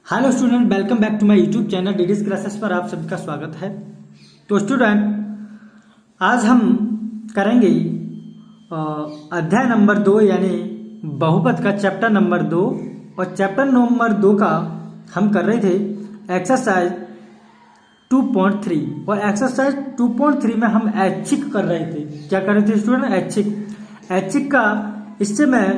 Hello student, welcome back to my YouTube channel डीडीज classes पर आप सभी का स्वागत है। तो स्टूडेंट, आज हम करेंगे अध्याय नंबर 2 यानी बहुपद का चैप्टर नंबर 2। और चैप्टर नंबर 2 का हम कर रहे थे एक्सरसाइज 2.3। और एक्सरसाइज 2.3 में हम ऐच्छिक कर रहे थे। क्या कर रहे थे स्टूडेंट? ऐच्छिक का इससे मैं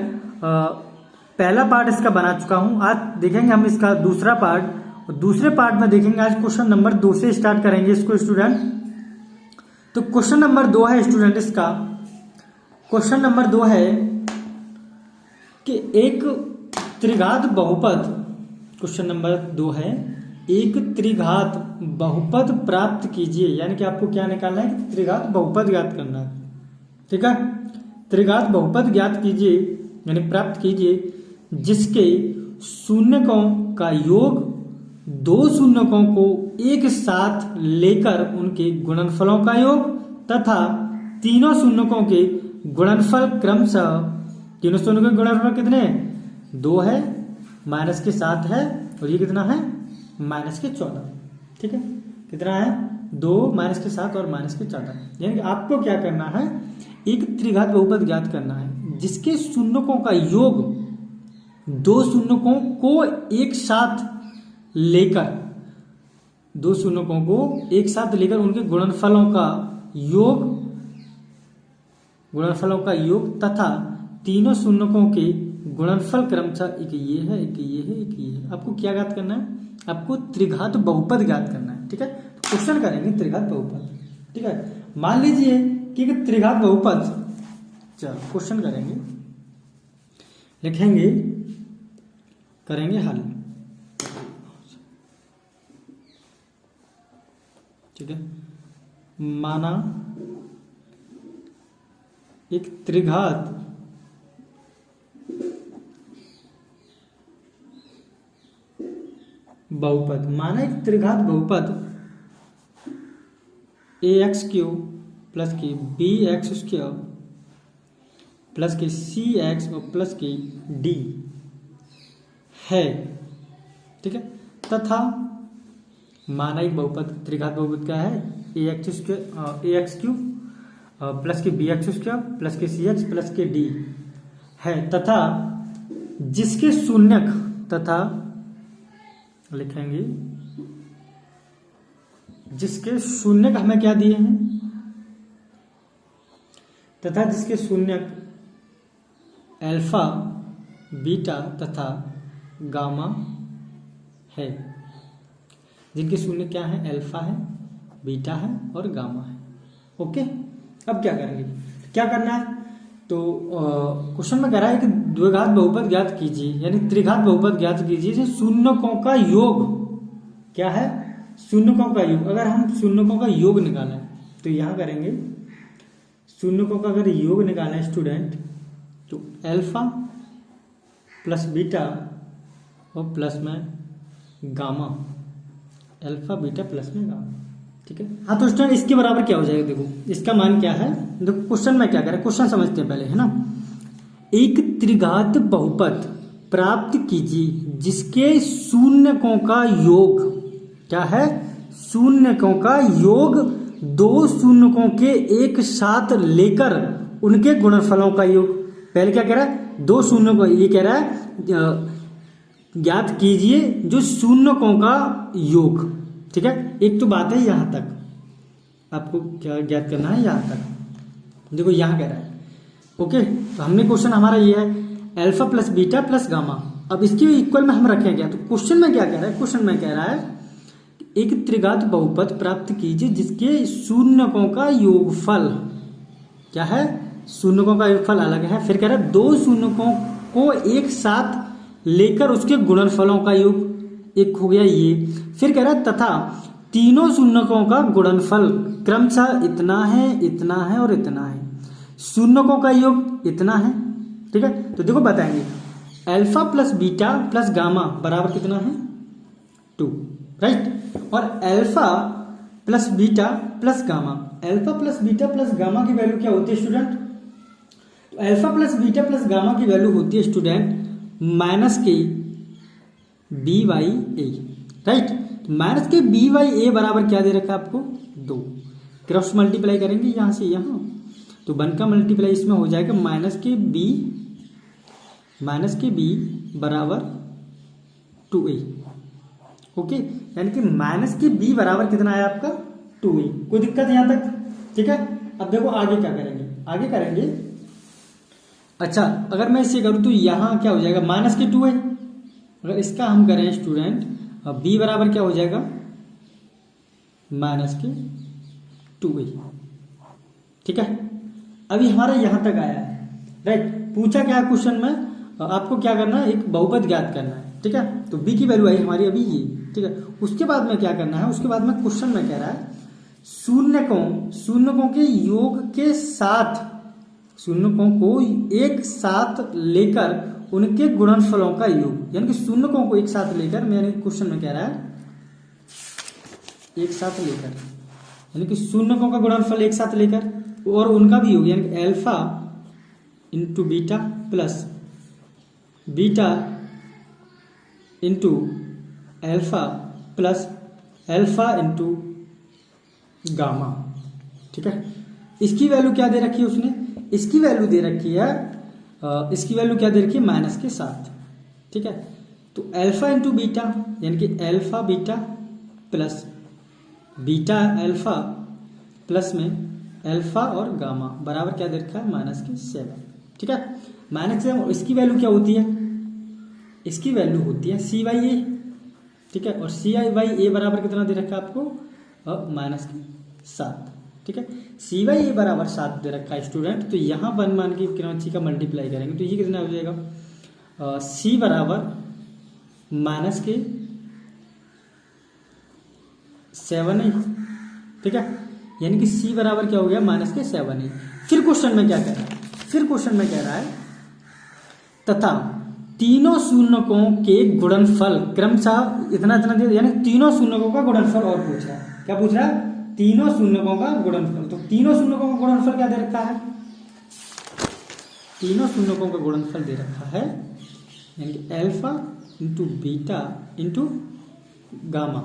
पहला पार्ट इसका बना चुका हूं। आज देखेंगे हम इसका दूसरा पार्ट, और दूसरे पार्ट में देखेंगे आज क्वेश्चन नंबर 2 से स्टार्ट करेंगे इसको स्टूडेंट। तो क्वेश्चन नंबर 2 है स्टूडेंट, इसका क्वेश्चन नंबर 2 है कि एक त्रिघात बहुपद, क्वेश्चन नंबर 2 है एक त्रिघात बहुपद प्राप्त कीजिए। यानी कि आपको क्या निकालना है कि त्रिघात बहुपद ज्ञात करना है। ठीक है, त्रिघात बहुपद ज्ञात कीजिए यानी प्राप्त कीजिए जिसके शून्यकों का योग दो शून्यकों को एक साथ लेकर उनके गुणनफलों का योग तथा तीनों शून्यकों के गुणनफल क्रमशः, तीनों शून्यकों के गुणनफल कितने हैं? 2 है, माइनस के 7 है, और ये कितना है? माइनस के 14। ठीक है, कितना है? 2 माइनस के 7 और माइनस के 14। यानी कि आपको क्या करना है, एक त्रिघात बहुपद ज्ञात करना है जिसके शून्यकों का योग दो शून्यकों को एक साथ लेकर, दो शून्यकों को एक साथ लेकर उनके गुणनफलों का योग तथा तीनों शून्यकों के गुणनफल क्रमशः एक ये है, एक ये है, एक ये है। आपको क्या ज्ञात करना है? आपको त्रिघात बहुपद ज्ञात करना है। ठीक है, तो क्वेश्चन करेंगे त्रिघात बहुपद। ठीक है, मान लीजिए कि त्रिघात बहुपद, चलो क्वेश्चन करेंगे, लिखेंगे, करेंगे हल। ठीक है, माना एक त्रिघात बहुपद, माना एक त्रिघात बहुपद ax³ प्लस की bx² प्लस के cx और प्लस की d है। ठीक है, तथा माना एक बहुपद, त्रिघात बहुपद क्या है? ax³ प्लस के bx² प्लस के cx प्लस के d है, तथा जिसके शून्यक, तथा लिखेंगे जिसके शून्यक हमें क्या दिए हैं, तथा जिसके शून्यक अल्फा, बीटा तथा गामा है। जिनके शून्य क्या है? अल्फा है, बीटा है और गामा है। ओके, अब क्या करेंगे, क्या करना है? तो क्वेश्चन में कह रहा है कि द्विघात बहुपद ज्ञात कीजिए यानी त्रिघात बहुपद ज्ञात कीजिए शून्यकों का योग। क्या है? शून्यकों का योग। अगर हम शून्यकों का योग निकालें तो यहां करेंगे, शून्यकों का अगर योग निकालें स्टूडेंट, तो अल्फा प्लस बीटा और प्लस में गामा, अल्फा बीटा प्लस में गामा। ठीक है, हाँ तो स्टूडेंट इसके बराबर क्या हो जाएगा? देखो इसका मान क्या है, देखो क्वेश्चन में क्या करें, क्वेश्चन समझते हैं पहले, है ना। एक त्रिघात बहुपद प्राप्त कीजिए जिसके शून्यकों का योग क्या है? शून्यकों का योग दो शून्यकों के एक साथ लेकर उनके गुणनफलों का योग। पहले क्या कह रहा है? दो शून्य को, ये कह रहा है ज्ञात कीजिए जो शून्यकों का योग। ठीक है, एक तो बात है यहां तक, आपको क्या ज्ञात करना है यहां तक। देखो यहां कह रहा है, ओके, तो हमने क्वेश्चन हमारा ये है alpha plus beta plus gamma. अब इसके इक्वल में हम रखें क्या? तो क्वेश्चन में क्या कह रहा है? क्वेश्चन में कह रहा है एक त्रिघात बहुपद प्राप्त कीजिए जिसके शून्यकों का योगफल क्या है? शून्यकों का योगफल अलग है। फिर कह रहा है दो शून्यकों को एक साथ लेकर उसके गुणनफलों का योग, एक हो गया ये। फिर कह रहा है तथा तीनों शून्यकों का गुणनफल क्रमशः इतना है, इतना है और इतना है। शून्यकों का योग इतना है। ठीक है, तो देखो बताएंगे alpha plus beta plus gamma बराबर कितना है? 2, राइट। और alpha plus beta plus gamma, alpha plus beta plus gamma की वैल्यू क्या होती है स्टूडेंट? तो alpha plus beta plus gamma की वैल्यू होती है स्टूडेंट माइनस की B by A, right. Minus के बी बाई ए बराबर क्या दे रखा है आपको, 2। क्रॉस मल्टीप्लाई करेंगे यहां से यहां, तो 1 का मल्टीप्लाई इसमें हो जाएगा माइनस के बी बराबर 2a। ओके, यानी कि माइनस के बी बराबर कितना है आपका, 2a। कोई दिक्कत यहां तक, ठीक है। अब देखो आगे क्या करेंगे, आगे करेंगे, अच्छा अगर मैं इसे करूं तो यहां क्या हो जाएगा, माइनस के 2 है। अगर इसका हम करें स्टूडेंट, अब बी बराबर क्या हो जाएगा, माइनस के 2a, ठीक है। अभी हमारा यहां तक आया है, राइट। पूछा क्या है क्वेश्चन में, आपको क्या करना है, एक बहुपद ज्ञात करना है, ठीक है। तो बी की वैल्यू आई हमारी अभी ये, ठीक है। उसके बाद में क्या करना है, उसके बाद में क्वेश्चन में कह रहा है शून्यकों के योग के साथ, शून्यकों को एक साथ लेकर उनके गुणनफलों का योग, यानी कि शून्यकों को एक साथ लेकर, यानी क्वेश्चन में कह रहा है एक साथ लेकर, यानी कि शून्यकों का गुणनफल एक साथ लेकर और उनका भी योग, यानी कि alpha into beta plus beta into alpha plus alpha into gamma, ठीक है। इसकी वैल्यू क्या दे रखी है उसने, इसकी वैल्यू दे रखी है, इसकी वैल्यू क्या दे रखी है, माइनस के 7, ठीक है। तो अल्फा इंटू बीटा, यानी कि alpha beta plus beta alpha plus में अल्फा और गामा बराबर क्या दे रखा है, माइनस के 7, ठीक है। माइनस से इसकी वैल्यू क्या होती है, इसकी वैल्यू होती है सी बाई ए, ठीक है। और सी आई बाई ए बराबर कितना दे रखा है आपको, माइनस के 7, ठीक है। सी बाई ए बराबर 7 दे रखा है स्टूडेंट। तो यहाँ 1 मान के क्रॉस का मल्टीप्लाई करेंगे तो ये कितना हो जाएगा, सी बराबर माइनस के 7a, ठीक है। यानी कि सी बराबर क्या हो गया, माइनस के 7a। फिर क्वेश्चन में क्या कह रहा है, फिर क्वेश्चन में कह रहा है तथा तीनों शून्यकों के गुणनफल क्रमशः इतना इतना दे, यानी तीनों शून्यकों का गुणनफल और पूछ रहा है, क्या पूछ रहा है, तीनों शून्यकों का गुणनफल। तो तीनों शून्यकों का गुणनफल क्या दे रखा है, तीनों शून्यकों का गुणनफल दे रखा है, यानी कि alpha into beta into gamma,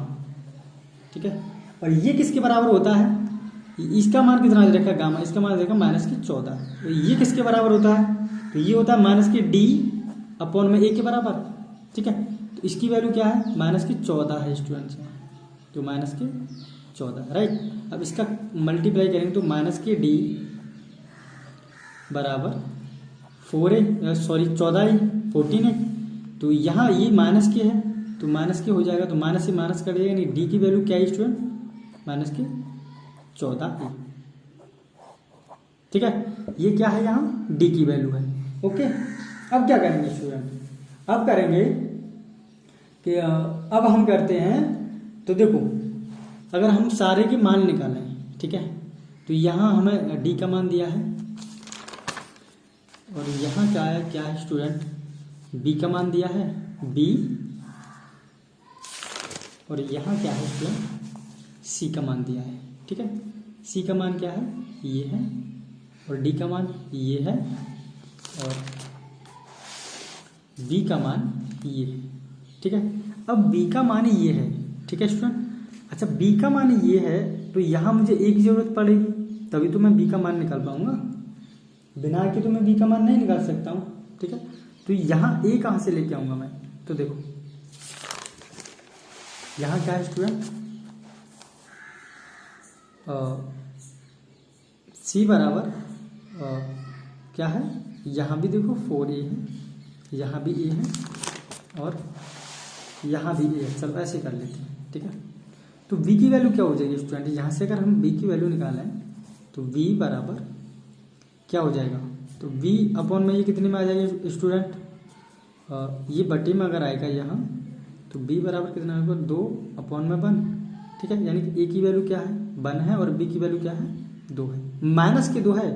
ठीक है। और ये किसके बराबर होता है, इसका मान कितना दे रखा है, गामा, इसका मान दे रखा है माइनस के 14। तो ये किसके बराबर होता है, तो ये होता है माइनस के डी अपॉन में ए के बराबर, ठीक है। तो इसकी वैल्यू क्या है, माइनस की 14 है स्टूडेंट्स, तो माइनस के 14, राइट। अब इसका मल्टीप्लाई करेंगे तो माइनस के डी बराबर 14 है। तो यहाँ ये माइनस के है तो माइनस के हो जाएगा, तो माइनस से माइनस कर देगा, यानी डी की वैल्यू क्या है स्टूडेंट, माइनस के 14, ठीक है। ये क्या है, यहाँ डी की वैल्यू है, ओके। अब क्या करेंगे स्टूडेंट, अब करेंगे कि अब हम करते हैं, तो देखो अगर हम सारे के मान निकालें, ठीक है, तो यहाँ हमें डी का मान दिया है और यहाँ क्या है स्टूडेंट, बी का मान दिया है, बी, और यहाँ क्या है स्टूडेंट, सी का मान दिया है, ठीक है। सी का मान क्या है, ये है, और डी का मान ये है, और बी का मान ये है, ठीक है। अब बी का मान ये है, ठीक है स्टूडेंट। अच्छा बी का मान ये है तो यहाँ मुझे ए की जरूरत पड़ेगी, तभी तो मैं बी का मान निकाल पाऊंगा, बिना के तो मैं बी का मान नहीं निकाल सकता हूँ, ठीक है। तो यहाँ ए कहाँ से लेके आऊंगा मैं, तो देखो यहाँ क्या है स्टूडेंट, सी बराबर क्या है, यहाँ भी देखो 4a है, यहाँ भी a है, और यहाँ भी a है। चलो ऐसे कर लेते हैं, ठीक है। तो v की वैल्यू क्या हो जाएगी स्टूडेंट, यहाँ से अगर हम v की वैल्यू निकालें तो v बराबर क्या हो जाएगा, तो v अपॉन में ये कितने में आ जाएगा स्टूडेंट, ये बटे में अगर आएगा यहाँ तो b बराबर कितना होगा, 2 अपॉन में 1, ठीक है। यानी कि a की वैल्यू क्या है, 1 है, और b की वैल्यू क्या है, 2 है, माइनस के 2 है।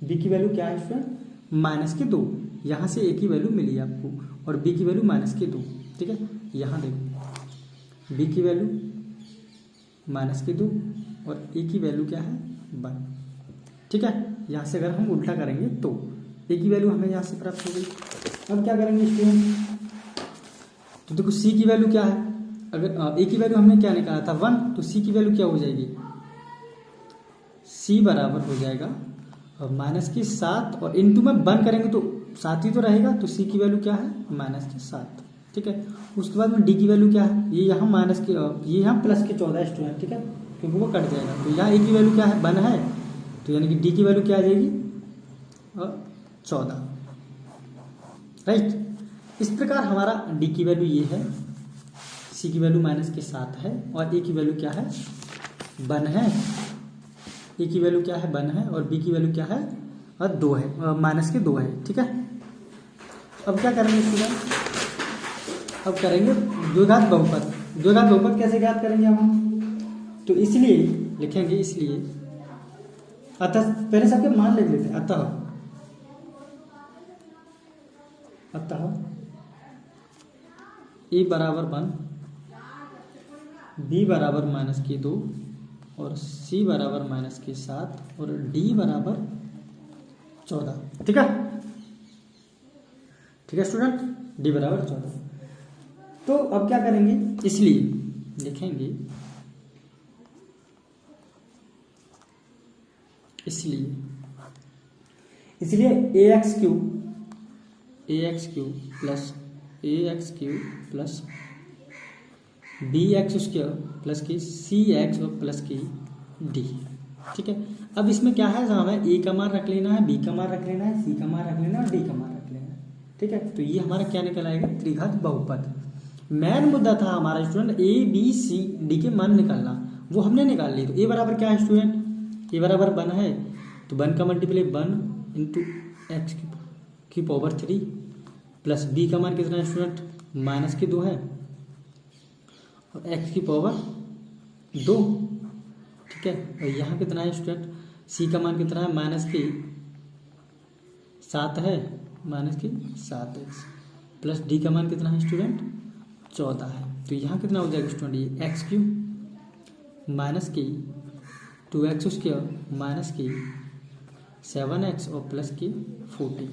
b की वैल्यू क्या है स्टूडेंट, माइनस के 2, यहाँ से a की वैल्यू मिली आपको, और b की वैल्यू माइनस के 2, ठीक है। यहाँ देखो b की वैल्यू माइनस के 2 और a की वैल्यू क्या है, 1, ठीक है। यहाँ से अगर हम उल्टा करेंगे तो a की वैल्यू हमें यहाँ से प्राप्त हो गई। अब क्या करेंगे स्टूडेंट, तो देखो सी की वैल्यू क्या है, अगर ए की वैल्यू हमने क्या निकाला था 1, तो सी की वैल्यू क्या हो जाएगी, सी बराबर हो जाएगा और माइनस की 7 और इनटू में 1 करेंगे तो 7 ही तो रहेगा, तो सी की वैल्यू क्या है माइनस की 7। ठीक है, उसके बाद में डी की वैल्यू क्या है, ये यहाँ माइनस की ये यहाँ प्लस के 14 स्टूडेंट। ठीक है, क्योंकि वो कट जाएगा, तो यहाँ ए की वैल्यू क्या है 1 है, तो यानी कि डी की वैल्यू क्या आ जाएगी 14। राइट, इस प्रकार हमारा डी की वैल्यू ये है, सी की वैल्यू माइनस के 7 है और ए की वैल्यू क्या है 1 है, ए की वैल्यू क्या है 1 है और बी की वैल्यू क्या है और 2 है, माइनस के 2 है। ठीक है, अब क्या करेंगे स्टूडेंट, अब करेंगे द्विघात बहुपद। द्विघात बहुपद कैसे ज्ञात करेंगे हम, तो इसलिए लिखेंगे, इसलिए अतः पहले सबके मान लिख लेते हैं, अतः ए बराबर 1, बी बराबर माइनस के 2 और सी बराबर माइनस के 7 और डी बराबर 14। ठीक है, ठीक है स्टूडेंट, डी बराबर 14। तो अब क्या करेंगे, इसलिए लिखेंगे, इसलिए A X cube plus B X square plus की सी एक्स और प्लस की डी। ठीक है, अब इसमें क्या है, हमें ए का मान रख लेना है, बी का मान रख लेना है, सी का मान रख लेना है और डी का मान रख लेना है। ठीक है, तो ये हमारा क्या निकल आएगा, त्रिघात बहुपद। मेन मुद्दा था हमारा student A B C D के मान निकालना, वो हमने निकाल ली। तो ए बराबर क्या है स्टूडेंट, ए बराबर 1 है, तो 1 का मल्टीप्लाई 1 इंटू एक्स की पावर 3 प्लस बी का मान कितना है स्टूडेंट माइनस के 2 है और एक्स की पावर 2। ठीक है, और यहाँ कितना है स्टूडेंट, सी का मान कितना है माइनस की 7 है, माइनस की 7x प्लस डी का मान कितना है स्टूडेंट 14 है। तो यहाँ कितना हो जाएगा स्टूडेंट, ये एक्स क्यू माइनस की 2x स्क्वायर माइनस की 7x और प्लस की 40।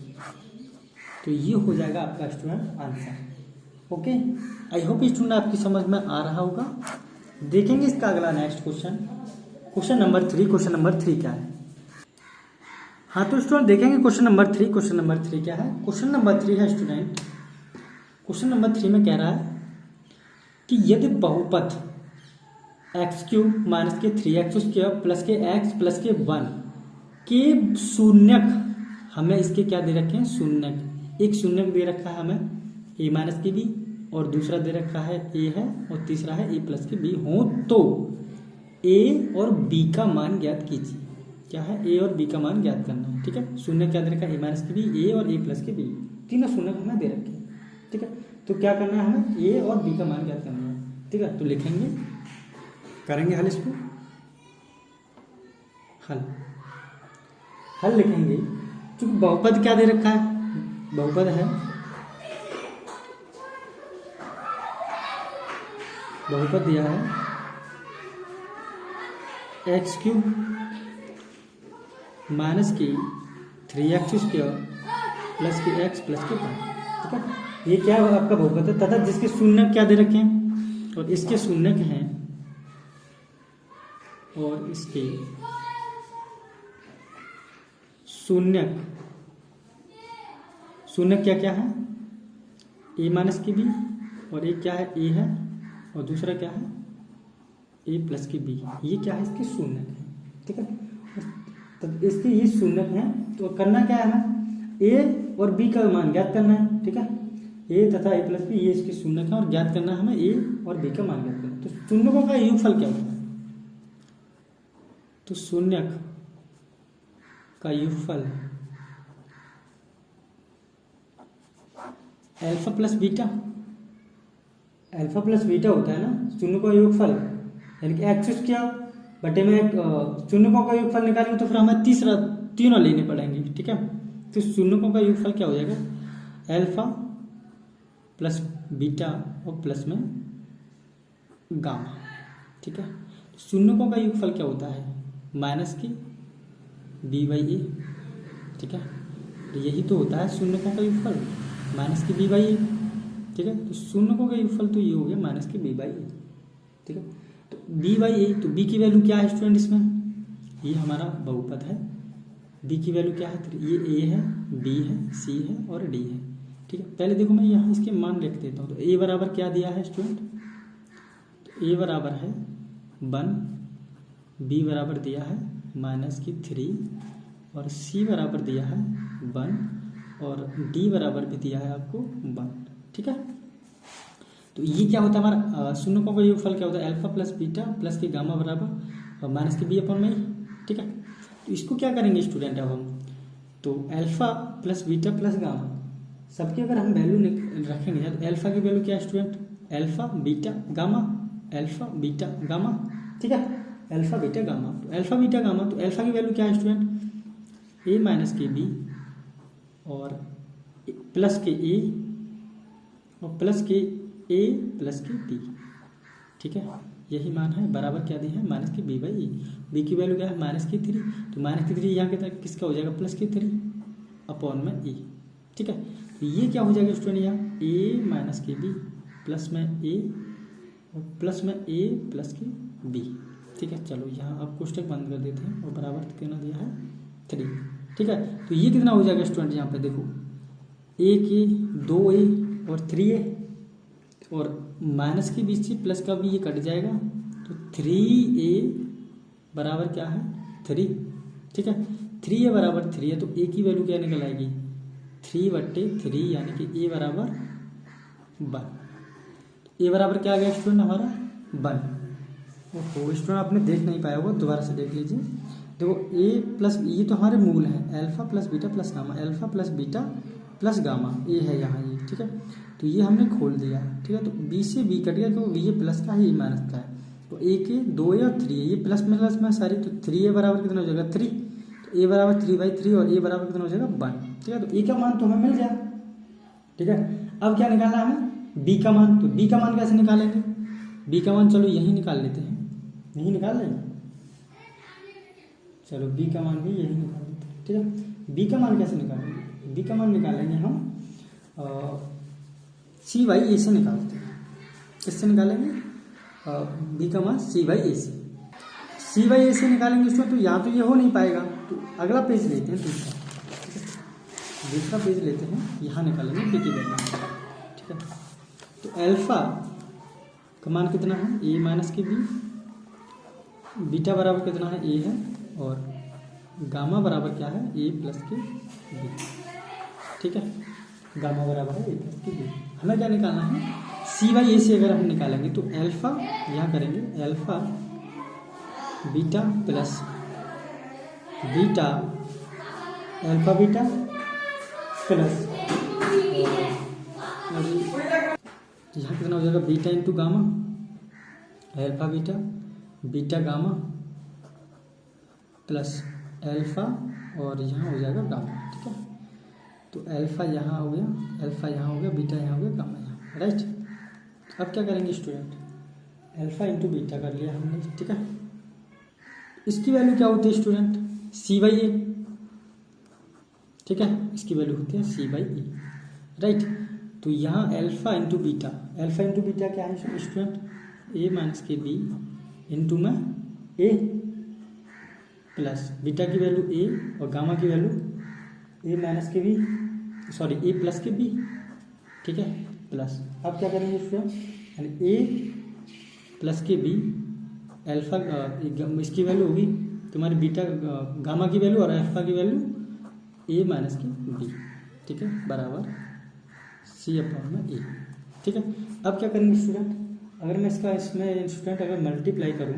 तो ये हो जाएगा आपका student answer. Okay, I hope student आपकी समझ में आ रहा होगा। देखेंगे इसका अगला next question, question number 3। Question number 3 क्या है, हाँ तो स्टूडेंट देखेंगे क्वेश्चन नंबर 3। क्वेश्चन नंबर 3 क्या है, क्वेश्चन नंबर 3 है स्टूडेंट, क्वेश्चन नंबर 3 में कह रहा है कि यदि बहुपद एक्स क्यूब माइनस के 3x स्क्वायर प्लस के x प्लस के 1 के शून्यक, हमें इसके क्या दे रखे हैं शून्यक, एक शून्यक दे रखा है हमें a माइनस के b और दूसरा दे रखा है a है और तीसरा है a प्लस के b हो, तो a और b का मान ज्ञात कीजिए। क्या है, a और b का मान ज्ञात करना है। ठीक है, शून्य क्या दे रखा है a माइनस के b, a और a प्लस के b, तीनों शून्य हमें दे रखे हैं। ठीक है, तो क्या करना है हमें a और b का मान ज्ञात करना है। ठीक है, तो लिखेंगे, करेंगे हल, इसको हल लिखेंगे। क्योंकि बहुपद क्या दे रखा है, बहुपद है, बहुपद दिया है एक्स क्यूब माइनस की 3x स्क्वायर प्लस की x प्लस के 5। ठीक है, ये क्या है आपका बहुपद है, तथा जिसके शून्यक क्या दे रखे हैं और इसके शून्यक हैं और इसके शून्यक क्या क्या है, a माइनस की b और एक क्या है a है और दूसरा क्या है a प्लस की b, ये क्या है इसके शून्यक है। ठीक है, तो इसके ये शून्यक है, तो करना क्या है हमें a और b का मान ज्ञात करना है। ठीक है, a तथा a प्लस b ये इसके शून्यक है और ज्ञात करना है हमें a और b का मान ज्ञात करना है। तो शून्यकों का योगफल क्या होता है, तो शून्यक का योगफल alpha plus beta, alpha plus beta होता है ना शून्यकों का योगफल, यानी कि एक्स स्क्वायर बटे में शून्यकों का योगफल निकालेंगे तो फिर हमें तीनों लेने पड़ेंगे। ठीक है, तो शून्यकों का योगफल क्या हो जाएगा अल्फा प्लस बीटा और प्लस में गामा। ठीक है, शून्यकों का योगफल क्या होता है माइनस की b/a। ठीक है, तो यही तो होता है शून्यकों का योगफल माइनस की b/a। ठीक ठीक है। तो शून्य का योगफल तो ये हो गया माइनस के बी बाई ए, ठीक है। तो बी बाई ए, तो बी की वैल्यू क्या है स्टूडेंट इसमें, ये हमारा बहुपद है, बी की वैल्यू क्या है, ये ए है, बी है, सी है और डी है, ठीक है। पहले देखो मैं यहाँ इसके मान लिख देता हूँ। तो ए बराबर क्या दिया है स्टूडेंट, तो ए बराबर है 1, बी बराबर दिया है -3 और सी बराबर दिया है 1 और डी बराबर भी दिया है आपको 1, ठीक है। तो ये क्या होता है हमारा शून्यों का योगफल क्या होता है, अल्फा प्लस बीटा प्लस के गामा बराबर माइनस के बी अपॉन में, ठीक है। तो इसको क्या करेंगे स्टूडेंट अब हम, तो alpha plus beta plus gamma सबकी अगर हम वैल्यू रखेंगे तो अल्फा की वैल्यू क्या है student, alpha beta gamma, alpha beta gamma, ठीक है। अल्फा बीटा गामा, तो अल्फा बीटा गामा, तो अल्फा की वैल्यू क्या है स्टूडेंट, ए माइनस के बी और प्लस के ए और प्लस के ए प्लस के बी, ठीक है। यही मान है, बराबर क्या दिया है माइनस के बी बाई ए, बी की वैल्यू क्या है -3, तो -3 यहाँ के तक किसका हो जाएगा +3 अपॉन में ए, ठीक है। तो ये क्या हो जाएगा स्टूडेंट, यहाँ ए माइनस के बी प्लस में ए और प्लस में ए प्लस के बी, ठीक है। चलो यहाँ अब कोष्टक बंद कर देते हैं और बराबर कितना दिया है 3, ठीक है। तो ये कितना हो जाएगा स्टूडेंट, यहाँ पे देखो ए के 2a और 3a और माइनस के बीच से प्लस का भी ये कट जाएगा, तो 3a बराबर क्या है 3, ठीक है। 3a बराबर 3 है, तो a की वैल्यू क्या निकल आएगी 3/3 यानी कि a बराबर 1। a बराबर क्या आ गया स्टूडेंट हमारा 1। तो स्टूडेंट आपने देख नहीं पाया होगा, दोबारा से देख लीजिए। देखो a प्लस, ये तो हमारे मूल हैं, alpha plus beta plus gamma, alpha plus beta plus gamma, A है यहाँ ये, ठीक है। तो ये हमने खोल दिया, ठीक है। तो बी से बी कट गया, क्योंकि ये प्लस का है ये माइनस का है, तो ए के 2a और 3a, ये प्लस में प्लस में सारी, तो 3a बराबर कितना हो जाएगा 3, तो a बराबर 3/3 और a बराबर कितना हो जाएगा 1, ठीक है। तो a का मान तो हमें मिल गया, ठीक है। अब क्या निकालना है हमें b का मान, तो b का मान कैसे निकालेंगे, b का मान चलो यही निकाल लेते हैं, यही निकाल लेंगे, चलो b का मान भी यही निकाल लेते हैं, ठीक है। b का मान कैसे निकालेंगे, b का मान निकालेंगे हम c/a से निकालते हैं, किससे निकालेंगे b का मान c/a से, c/a से निकालेंगे उसमें, तो यहाँ तो ये हो नहीं पाएगा, तो अगला पेज लेते हैं, दूसरा पेज लेते हैं, यहाँ निकालेंगे b की वैल्यू, ठीक है। तो अल्फा का मान कितना है a माइनस के b, बीटा बराबर कितना है a है और गामा बराबर क्या है a प्लस के b, ठीक है। गामा बराबर है a प्लस के b। हमें क्या निकालना है c/a से, अगर हम निकालेंगे तो अल्फा यहाँ करेंगे, alpha beta plus beta, alpha beta plus यहाँ कितना हो जाएगा beta into gamma, alpha beta beta gamma plus alpha और यहाँ हो जाएगा गामा, ठीक है। तो अल्फा यहाँ हो गया, अल्फा यहाँ हो गया, बीटा यहाँ हो गया, गामा यहाँ, राइट। अब क्या करेंगे स्टूडेंट, अल्फा इंटू बीटा कर लिया हमने, ठीक है। इसकी वैल्यू क्या होती है स्टूडेंट c/a, ठीक है, इसकी वैल्यू होती है c/a, राइट। तो यहाँ alpha into beta, alpha into beta क्या है स्टूडेंट a माइनस के b इंटू में a प्लस बीटा की वैल्यू a और गामा की वैल्यू a माइनस के b, सॉरी a प्लस के b, ठीक है, प्लस। अब क्या करेंगे स्टूडेंट, यानी a प्लस के b, अल्फा इसकी वैल्यू होगी तुम्हारी बीटा गामा की वैल्यू और अल्फा की वैल्यू a माइनस की b, ठीक है, बराबर c/a, ठीक है। अब क्या करेंगे स्टूडेंट, अगर मैं इसमें स्टूडेंट अगर मल्टीप्लाई करूँ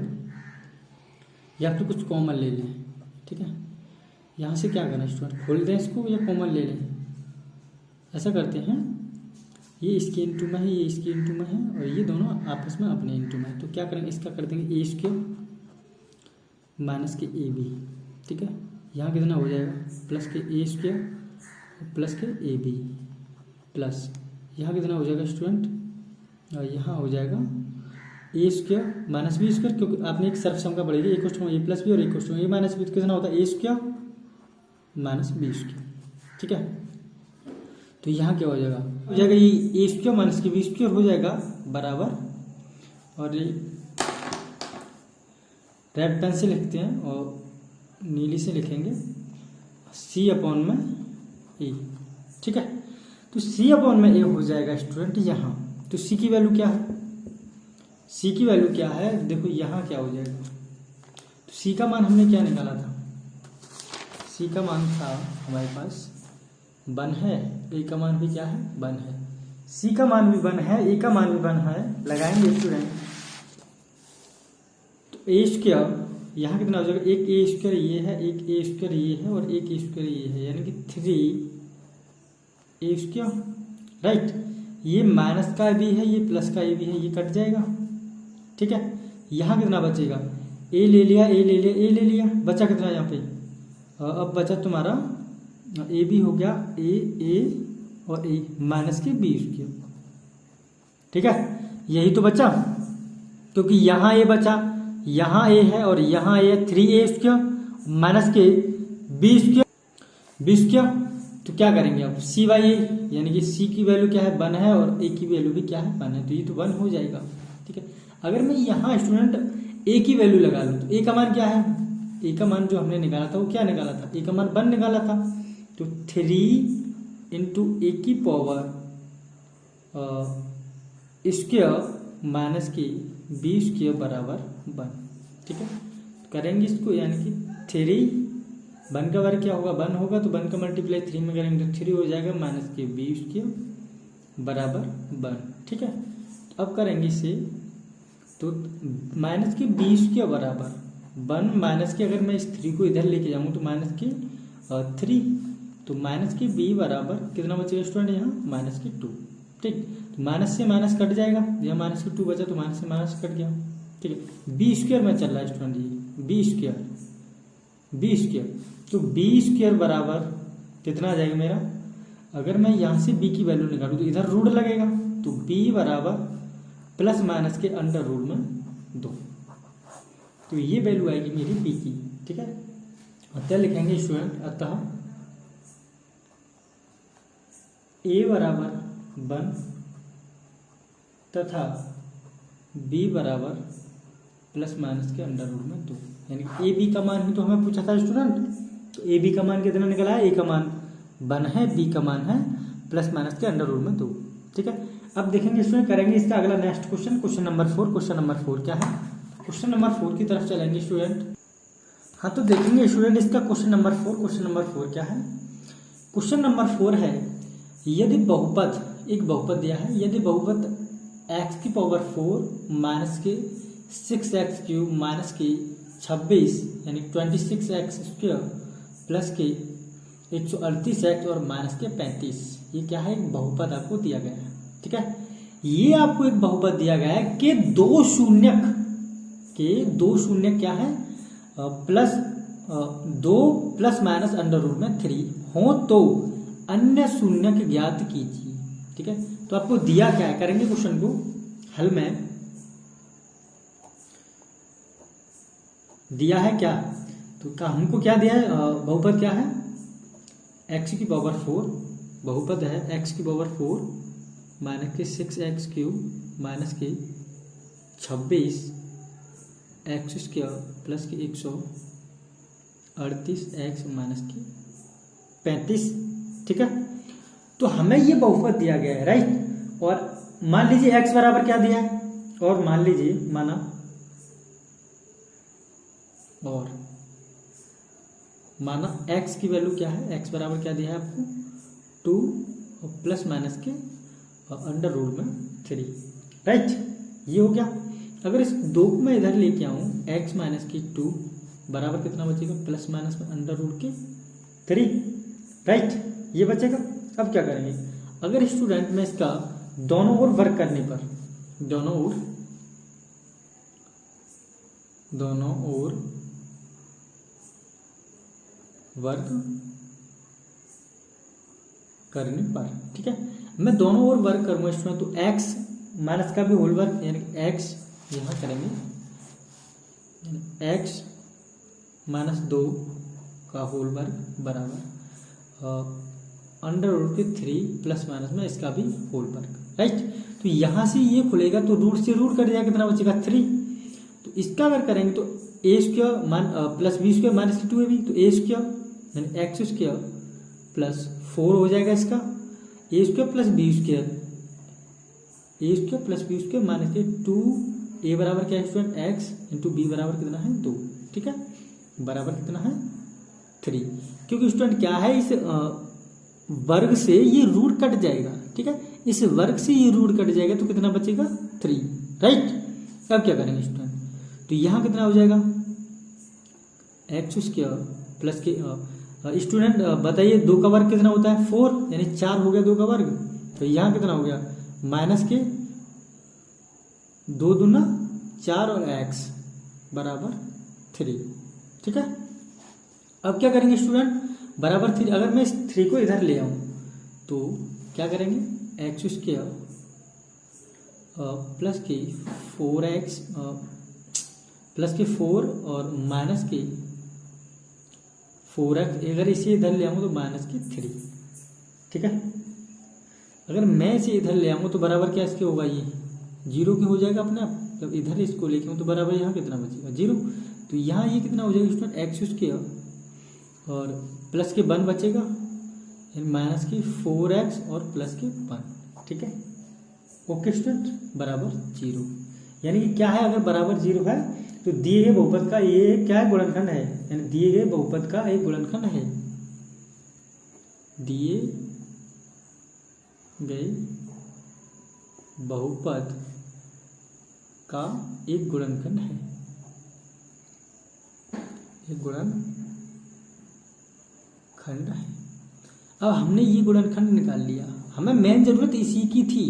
या फिर कुछ कॉमन ले लें, ठीक है। यहाँ से क्या करना है स्टूडेंट, खोल दें इसको या कॉमन ले लें, ऐसा करते हैं, ये इसके इंटू में है, ये इसके इंटू में है और ये दोनों आपस में अपने इंटू में है, तो क्या करेंगे इसका कर देंगे a² माइनस के ab, ठीक है। यहाँ कितना हो जाएगा प्लस के a² प्लस के ab प्लस यहाँ कितना हो जाएगा स्टूडेंट, और यहाँ हो जाएगा a² माइनस b², क्योंकि आपने एक सर्वसम का पढ़ेगा, a प्लस बी और a माइनस बी, तो कितना होता है a² माइनस b², ठीक है। तो यहाँ क्या हो जाएगा हो जाएगा ये ए स्क्वायर माइनस के बी स्क्वायर हो जाएगा बराबर, और ये रेड पेन से लिखते हैं और नीली से लिखेंगे सी अपॉन में ए। ठीक है, तो सी अपॉन में ए हो जाएगा स्टूडेंट यहाँ। तो सी की वैल्यू क्या है, सी की वैल्यू क्या है, देखो यहाँ क्या हो जाएगा। तो सी का मान हमने क्या निकाला था, सी का मान था हमारे पास 1 है, ए का मान भी क्या है 1 है, सी का मान भी 1 है, ए का मान भी 1 है। लगाएंगे स्टूडेंट तो ए स्क्वायर यहाँ कितना हो जाएगा, एक ए स्क्वायर ये है, एक ए स्क्वायर ये है और एक ए स्क्वायर ये है, यानी कि 3 ए स्क्वायर। राइट, ये माइनस का भी है, ये प्लस का भी है, ये कट जाएगा। ठीक है, यहाँ कितना बचेगा, ए ले लिया, ए ले लिया, ए ले लिया, बचा कितना यहाँ पे, अब बचा तुम्हारा ए भी हो गया, ए और ए माइनस के बी स्क्वायर। ठीक है, यही तो बचा, क्योंकि यहाँ ए बचा, यहाँ ए है और यहाँ ए 3a स्क्वायर माइनस के बी स्क्वायर। तो क्या करेंगे अब, सी बाई ए, यानी कि सी की वैल्यू क्या है 1 है और ए की वैल्यू भी क्या है 1 है, तो ये तो 1 हो जाएगा। ठीक है, अगर मैं यहाँ स्टूडेंट ए की वैल्यू लगा लूँ तो ए का मान क्या है, ए का मान जो हमने निकाला था वो क्या निकाला था, ए का मान 1 निकाला था। तो 3 इंटू ए की पावर स्क्वायर माइनस की बी स्क्वायर बराबर 1। ठीक है, करेंगे इसको, यानी कि 3 1 का वर्ग क्या होगा 1 होगा, तो 1 का मल्टीप्लाई 3 में करेंगे तो 3 हो जाएगा माइनस के बी स्क्वायर बराबर 1। ठीक है, तो अब करेंगे इसे, तो माइनस के बी स्क्वायर बराबर 1 माइनस के, अगर मैं इस 3 को इधर लेके जाऊँ तो माइनस के 3, तो माइनस के बी बराबर कितना बचेगा स्टूडेंट यहाँ माइनस के 2। ठीक, तो माइनस से माइनस कट जाएगा, यहाँ माइनस के 2 बचा तो माइनस से माइनस कट गया। ठीक है, बी स्क्वायर में चल रहा है स्टूडेंट, ये बी स्क्वायर, तो बी स्क्वायर बराबर कितना आ जाएगा मेरा, अगर मैं यहाँ से बी की वैल्यू निकालूँ तो इधर रूट लगेगा, तो बी बराबर प्लस माइनस के अंडर रूट में 2, तो ये वैल्यू आएगी मेरी बी की। ठीक है, अतः लिखेंगे स्टूडेंट, अतः ए बराबर 1 तथा बी बराबर प्लस माइनस के अंडर रूट में 2, यानी ए बी का मान ही तो हमें पूछा था स्टूडेंट। तो ए बी का मान कितना निकला है, ए का मान 1 है, बी का मान है प्लस माइनस के अंडर रूट में 2। ठीक है, अब देखेंगे स्टूडेंट, करेंगे इसका अगला next question, question number 4। Question number 4 क्या है, क्वेश्चन नंबर 4 की तरफ चलेंगे स्टूडेंट। हाँ, तो देखेंगे स्टूडेंट इसका क्वेश्चन नंबर 4। क्वेश्चन नंबर 4 क्या है, क्वेश्चन नंबर 4 है, यदि बहुपद, एक बहुपद दिया है, यदि बहुपद x की पावर 4 माइनस के 6x क्यूब माइनस के 26 यानी 26x स्क्वायर प्लस के 138x और माइनस के 35, ये क्या है, एक बहुपद आपको दिया गया है। ठीक है, ये आपको एक बहुपद दिया गया है कि दो शून्य क्या है, plus 2 plus minus under root में 3 हो तो अन्य शून्य के ज्ञात कीजिए। ठीक है, तो आपको दिया क्या है, करेंगे क्वेश्चन को हल में, दिया है क्या, तो हमको क्या दिया है, बहुपद क्या है, x की पावर 4, बहुपद है x की पावर 4 माइनस के 6x क्यूब माइनस के 26 x स्क्वायर प्लस के 138x माइनस के 35। ठीक है, तो हमें ये बहुपद दिया गया है, राइट, और मान लीजिए x बराबर क्या दिया है, और मान लीजिए माना x की वैल्यू क्या है, x बराबर क्या दिया है आपको 2 और प्लस माइनस के अंडर रूट में 3, राइट, ये हो गया। अगर इस 2 को मैं इधर लेके आऊं, x माइनस की 2 बराबर कितना बचेगा, प्लस माइनस में अंडर रूट के 3, राइट, ये बचेगा। अब क्या करेंगे, अगर स्टूडेंट में इसका दोनों ओर वर्क करने पर, दोनों ओर वर्क करने पर, ठीक है, मैं दोनों ओर वर्क करूंगा स्टूडेंट, तो x माइनस का भी होल वर्क, यानी x यहां करेंगे, x माइनस 2 का होल वर्क बराबर अंडर रूट के 3 प्लस माइनस में इसका भी होल वर्ग, राइट। तो यहाँ से ये खुलेगा तो रूट से रूट कट जाएगा, कितना बचेगा 3। तो इसका अगर करेंगे तो ए स्क्वायर मान प्लस बी स्क्वायर माइनस 2 है भी, तो ए स्क्वायर यानी एक्स स्क्वायर प्लस 4 हो जाएगा इसका, A square plus B square, A square plus B square minus के 2, ए बराबर क्या है स्टूडेंट एक्स इंटू बी बराबर कितना है 2, ठीक है, बराबर कितना है 3। क्योंकि स्टूडेंट क्या है इस वर्ग से ये रूट कट जाएगा, ठीक है, इस वर्ग से ये रूट कट जाएगा तो कितना बचेगा 3, राइट। अब क्या करेंगे स्टूडेंट, तो यहाँ कितना हो जाएगा एक्स स्क्वायर प्लस के स्टूडेंट बताइए 2 का वर्ग कितना होता है 4, यानी 4 हो गया 2 का वर्ग। तो यहाँ कितना हो गया माइनस के 2 दूना 4 और एक्स बराबर 3, ठीक है। अब क्या करेंगे स्टूडेंट बराबर 3, अगर मैं इस 3 को इधर ले आऊं तो क्या करेंगे एक्स स्क्वायर प्लस के 4x प्लस के 4 और माइनस के 4x, अगर इसे इधर ले आऊँ तो माइनस के 3, ठीक है। अगर मैं इसे इधर ले आऊँ तो बराबर क्या इसके होगा, ये 0 के हो जाएगा अपने आप। जब इधर इसको लेके आऊँ तो बराबर यहाँ कितना बचेगा 0। तो यहाँ ये कितना हो जाएगा स्टूडेंट एक्स स्क्वायर और प्लस के 1 बचेगा माइनस की 4x और प्लस के 1, ठीक है। ओके स्टूडेंट बराबर 0, यानी कि क्या है अगर बराबर 0 है तो दिए गए बहुपद का ये क्या है गुणनखंड है, यानी दिए गए बहुपद का एक गुणनखंड है, दिए गए बहुपद का एक गुणनखंड है, एक गुणनखंड है। अब हमने ये गुणनखंड निकाल लिया, हमें मेन जरूरत इसी की थी,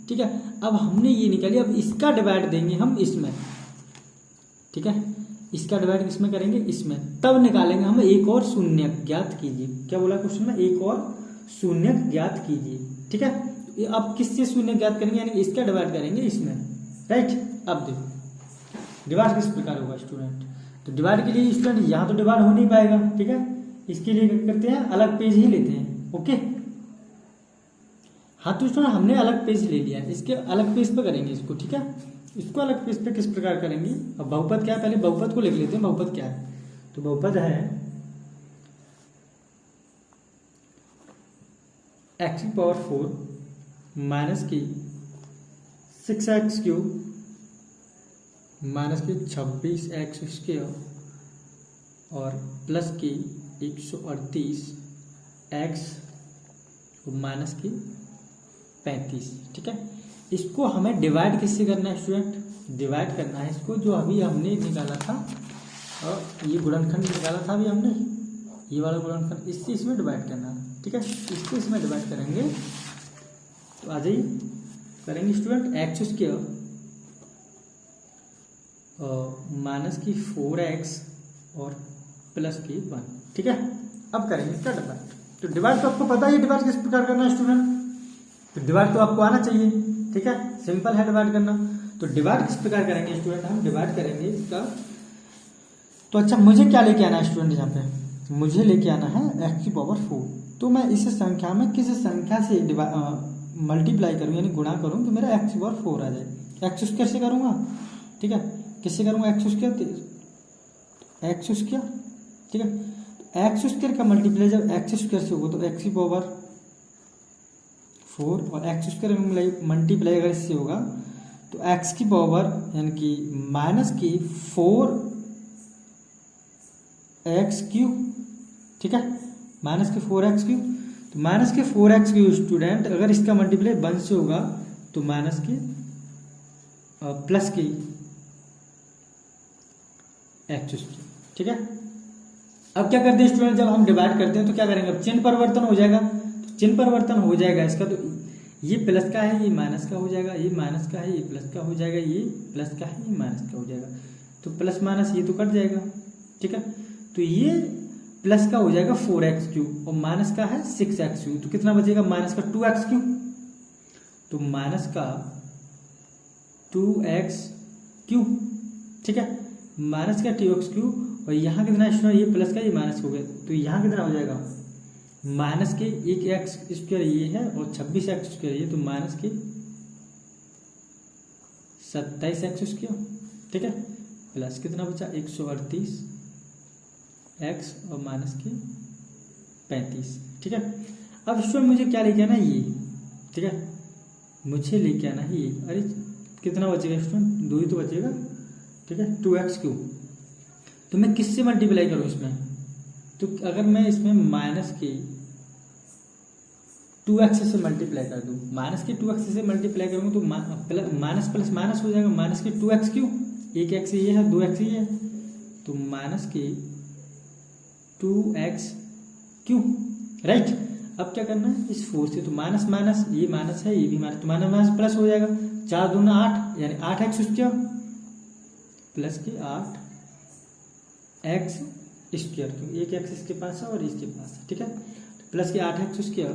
ठीक है। अब हमने ये निकाली, अब इसका डिवाइड देंगे हम इसमें, ठीक है, इसका डिवाइड किसमें करेंगे इसमें, तब निकालेंगे हम एक और शून्य ज्ञात कीजिए। क्या बोला क्वेश्चन में, एक और शून्य ज्ञात कीजिए, ठीक है। अब किससे शून्य ज्ञात करेंगे, यानी इसका डिवाइड करेंगे इसमें, राइट। अब देखो डिवाइड किस प्रकार होगा स्टूडेंट, तो डिवाइड के लिए स्टूडेंट यहाँ तो डिवाइड हो नहीं पाएगा, ठीक है, इसके लिए क्या करते हैं अलग पेज ही लेते हैं, ओके। हाँ तो स्टूडेंट हमने अलग पेज ले लिया, इसके अलग पेज पे करेंगे इसको, ठीक है। इसको अलग पेज पे किस प्रकार करेंगे, अब बहुपद क्या है पहले बहुपद को लिख लेते हैं, बहुपद क्या है, तो बहुपद है x की पावर 4 माइनस की 6x क्यूब माइनस की 26x स्क्वायर और प्लस की 138 x माइनस की 35, ठीक है। इसको हमें डिवाइड किससे करना है स्टूडेंट, डिवाइड करना है इसको जो अभी हमने निकाला था, और ये गुणनखंड निकाला था अभी हमने, ये वाला गुणनखंड, इससे इसमें डिवाइड करना है, ठीक है। इसको इसमें डिवाइड करेंगे तो आ जाइए करेंगे स्टूडेंट एक्स स्क्वायर माइनस की 4x और प्लस की 1, ठीक है। अब करेंगे इसका डिवाइड, तो डिवाइड तो आपको पता ही डिवाइड किस प्रकार करना है स्टूडेंट, तो डिवाइड तो आपको आना चाहिए, ठीक है, सिंपल है डिवाइड करना। तो डिवाइड किस प्रकार करेंगे स्टूडेंट, हम डिवाइड करेंगे इसका, तो अच्छा मुझे क्या लेके आना है स्टूडेंट, यहाँ पे मुझे लेके आना है x की पावर 4। तो मैं इस संख्या में किस संख्या से मल्टीप्लाई करूँ यानी गुणा करूँ तो मेरा x की पावर 4 आ जाए। एक्स स्क्वायर से करूँगा, ठीक है, किससे करूँगा एक्स स्क्वायर, ठीक है। एक्स स्क्वायर का मल्टीप्लाई जब एक्स स्क्वायर से होगा तो एक्स की पावर 4 और एक्स स्क्वायर मल्टीप्लाई अगर इससे होगा तो एक्स की पावर यानी कि माइनस की 4x क्यूब, ठीक है, माइनस के 4x क्यूब। तो माइनस के 4x क्यूब स्टूडेंट अगर इसका मल्टीप्लाई 1 से होगा तो माइनस के प्लस की एक्स स्क्वायर, ठीक है। अब क्या करते हैं स्टूडेंट, जब हम डिवाइड करते हैं तो क्या करेंगे, अब चिन्ह परिवर्तन हो जाएगा, तो चिन्ह परिवर्तन हो जाएगा इसका, तो ये प्लस का है ये माइनस का हो जाएगा, ये माइनस का है ये प्लस का हो जाएगा, ये प्लस का है ये माइनस का हो जाएगा, तो प्लस माइनस ये तो कट जाएगा, ठीक है। तो ये प्लस का हो जाएगा 4x क्यूब और माइनस का है 6x क्यूब, तो कितना बचेगा माइनस का 2x क्यूब, तो माइनस का 2x क्यूब, ठीक है, माइनस का 2x क्यूब। और यहाँ कितना स्टूडेंट, ये प्लस का ये माइनस हो गया, तो यहाँ कितना हो जाएगा माइनस के एक एक्स स्क्वायर ये है और 26x स्क्वायर ये, तो माइनस के 27x स्क्वायर, ठीक है, प्लस कितना बचा 138 x और माइनस के 35, ठीक है। अब स्टूडेंट मुझे क्या लेके आना है ये, ठीक है, मुझे लेके आना है ये। अरे कितना बचेगा स्टूडेंट, 2 ही तो बचेगा, ठीक है, 2x क्यूब। तो मैं किससे मल्टीप्लाई करूँ इसमें, तो अगर मैं इसमें माइनस के 2x से मल्टीप्लाई कर दूँ, माइनस के 2x से मल्टीप्लाई करूँगा तो माइनस प्लस माइनस हो जाएगा, माइनस के 2x क्यूब, एक x ये है 2x ये है, तो माइनस के 2x क्यूब, राइट। अब क्या करना है इस 4 से, तो माइनस माइनस ये माइनस है ये भी माइनस, तो माइनस माइनस प्लस हो जाएगा, 4 दूना 8 यानी 8x स्क्वायर प्लस के 8x स्क्वायर, क्योंकि एक x इसके पास है और इसके पास है, ठीक है, प्लस के 8x स्क्वायर।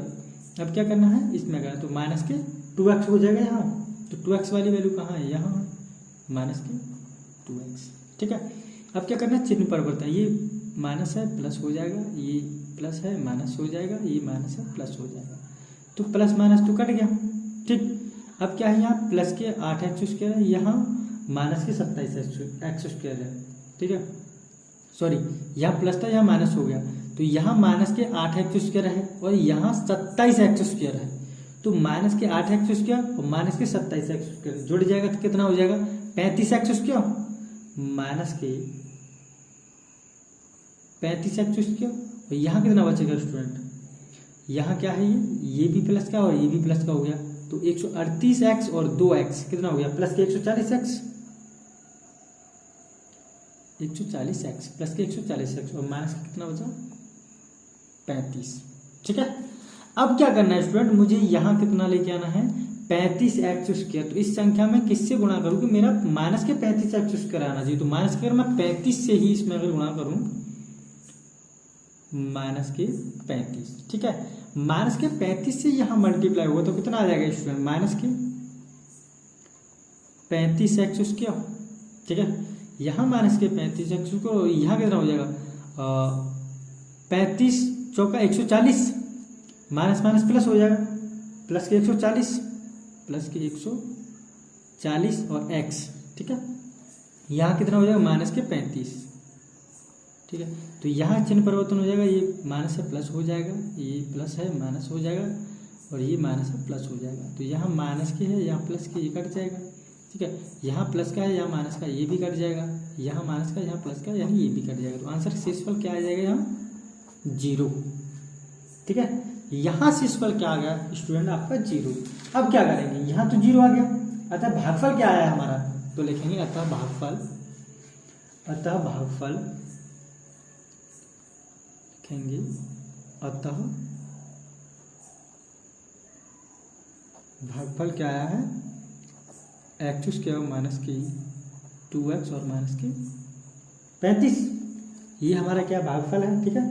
अब क्या करना है इसमें करना, तो माइनस के 2x हो जाएगा यहाँ, तो 2x वाली वैल्यू कहाँ है, यहाँ है, माइनस के 2x, ठीक है। अब क्या करना है चिन्ह परिवर्तन, ये माइनस है प्लस हो जाएगा, ये प्लस है माइनस हो जाएगा, ये माइनस है प्लस हो जाएगा, तो प्लस माइनस तो कट गया, ठीक। अब क्या है यहाँ प्लस के 8x स्क्वायर है, यहाँ माइनस के 27x स्क्वायर है, ठीक है, सॉरी यहाँ प्लस था यहाँ माइनस हो गया, तो यहाँ माइनस के 8x स्क्वायर है और यहाँ 27x स्क्वायर है, तो माइनस के 8x स्क्वायर और माइनस के 27x स्क्वायर जुड़ जाएगा तो कितना हो जाएगा 35x स्क्वायर, माइनस के 35x स्क्वायर, और यहाँ कितना बचेगा स्टूडेंट, यहाँ क्या है ये भी प्लस का और ये भी प्लस का हो गया, तो 138x और 2x कितना हो गया प्लस के 140x, 140x प्लस के 140x और माइनस का कितना बचा 35, ठीक है। अब क्या करना है स्टूडेंट, मुझे यहाँ कितना लेके आना है 35x स्क्वायर, तो इस संख्या में किससे गुणा करूँ कि मेरा माइनस के 35x स्क्वायर आना चाहिए, तो माइनस के अगर मैं 35 से ही इसमें अगर गुणा करूँ माइनस के 35, ठीक है, माइनस के 35 से यहाँ मल्टीप्लाई हुआ तो कितना आ जाएगा स्टूडेंट माइनस के 35x स्क्वायर, ठीक है, यहाँ माइनस के 35x स्क्वायर, यहाँ कितना हो जाएगा 35 चौका 140, माइनस माइनस प्लस हो जाएगा, प्लस के 140 प्लस के 140 और x, ठीक है, यहाँ कितना हो जाएगा माइनस के 35, ठीक है, तो यहाँ चिन्ह परिवर्तन हो जाएगा, ये माइनस है प्लस हो जाएगा, ये प्लस है माइनस हो जाएगा और ये माइनस है प्लस हो जाएगा, तो यहाँ माइनस के है यहाँ प्लस के ये कट जाएगा, ठीक है, यहाँ प्लस का है यहाँ माइनस का ये भी कट जाएगा, यहाँ माइनस का यहाँ प्लस का यानी ये भी कट जाएगा, तो आंसर शेषफल क्या आ जाएगा यहाँ 0, ठीक है, यहाँ शेषफल क्या आ गया स्टूडेंट आपका 0। अब क्या करेंगे यहाँ तो 0 आ गया, अतः भागफल क्या आया हमारा, तो लिखेंगे अतः भागफल लिखेंगे अतः भागफल क्या आया है x स्क्वायर माइनस की 2x और माइनस की 35, ये हमारा क्या भागफल है, ठीक है,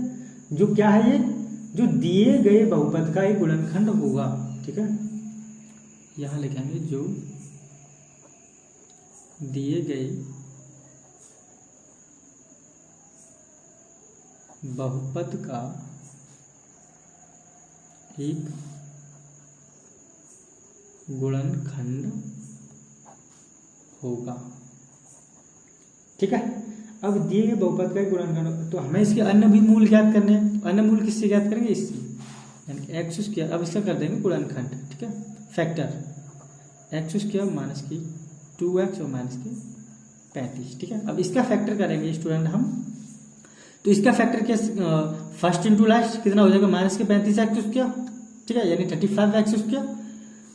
जो क्या है ये जो दिए गए बहुपद का एक गुणनखंड होगा, ठीक है, यहां लिखेंगे जो दिए गए बहुपद का एक गुणनखंड होगा, ठीक है। अब दिए गए बहुपद का एक गुणनखंड, तो हमें इसके अन्य भी मूल ज्ञात करने हैं, तो अन्य मूल किससे ज्ञात करेंगे इससे, यानी कि एक्स स्क्वायर, अब इसका कर देंगे गुणनखंड, ठीक है, फैक्टर एक्स स्क्वायर माइनस की 2x और माइनस की 35, ठीक है। अब इसका फैक्टर करेंगे स्टूडेंट हम, तो इसका फैक्टर क्या फर्स्ट इंटू लास्ट कितना हो जाएगा माइनस के 35x स्क्वायर, ठीक है, यानी 35x स्क्वायर,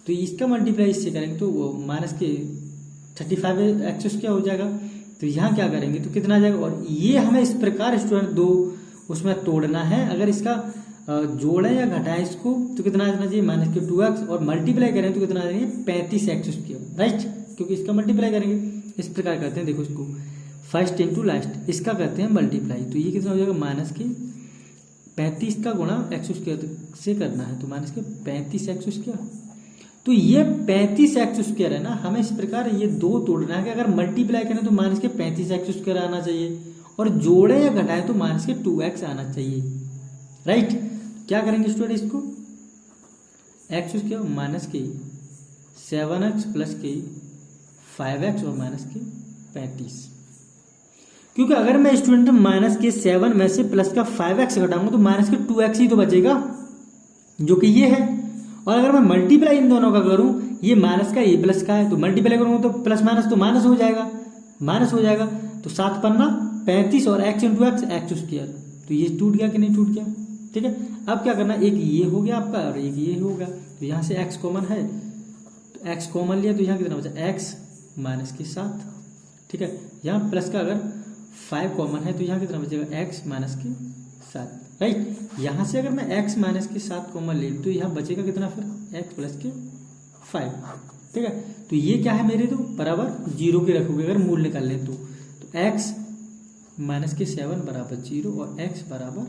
तो इसका मल्टीप्लाई इससे करेंगे तो वो माइनस के 35x स्क्वायर हो जाएगा, तो यहाँ क्या करेंगे तो कितना आ जाएगा, और ये हमें इस प्रकार स्टूडेंट दो उसमें तोड़ना है, अगर इसका जोड़ें या घटाएं इसको तो कितना आ जाना चाहिए माइनस के 2x, और मल्टीप्लाई करें तो कितना आ जाएंगे 35x स्क्वायर, राइट, क्योंकि इसका मल्टीप्लाई करेंगे, इस प्रकार करते हैं, देखो इसको फर्स्ट इंटू लास्ट इसका करते हैं मल्टीप्लाई, तो ये कितना हो जाएगा माइनस के 35 का गुणा x स्क्वायर से करना है, तो माइनस के 35x स्क्वायर, तो ये 35x स्क्वायर है ना, हमें इस प्रकार ये दो तोड़ना है कि अगर मल्टीप्लाई करें तो माइनस के 35x स्क्वायर आना चाहिए और जोड़े या घटाएं तो माइनस के 2x आना चाहिए, राइट। क्या करेंगे स्टूडेंट इसको, एक्स स्क्वायर माइनस के 7x प्लस के 5x और माइनस के 35, क्योंकि अगर मैं स्टूडेंट माइनस के 7 में से प्लस का 5x घटाऊंगा तो माइनस के 2x ही तो बचेगा, जो कि ये है। और अगर मैं मल्टीप्लाई इन दोनों का करूं, ये माइनस का ये प्लस का है, तो मल्टीप्लाई करूंगा तो प्लस माइनस तो माइनस हो जाएगा, माइनस हो जाएगा। तो 7 पन्ना 35 और x into x x square, तो ये टूट गया कि नहीं टूट गया, ठीक है। अब क्या करना, एक ये हो गया आपका और एक ये हो गया, तो यहाँ से x कॉमन है, तो x कॉमन लिया तो यहाँ कितना बचा, x माइनस के 7, ठीक है। यहाँ प्लस का अगर 5 कॉमन है तो यहाँ कितना बचेगा, x माइनस के 7, राइट। यहाँ से अगर मैं x माइनस के 7 कॉमन ले तो यहाँ बचेगा कितना, फिर x प्लस के 5, ठीक है। तो ये क्या है मेरे, तो बराबर 0 के रखोगे अगर मूल निकाल लें तो x माइनस के 7 बराबर 0 और x बराबर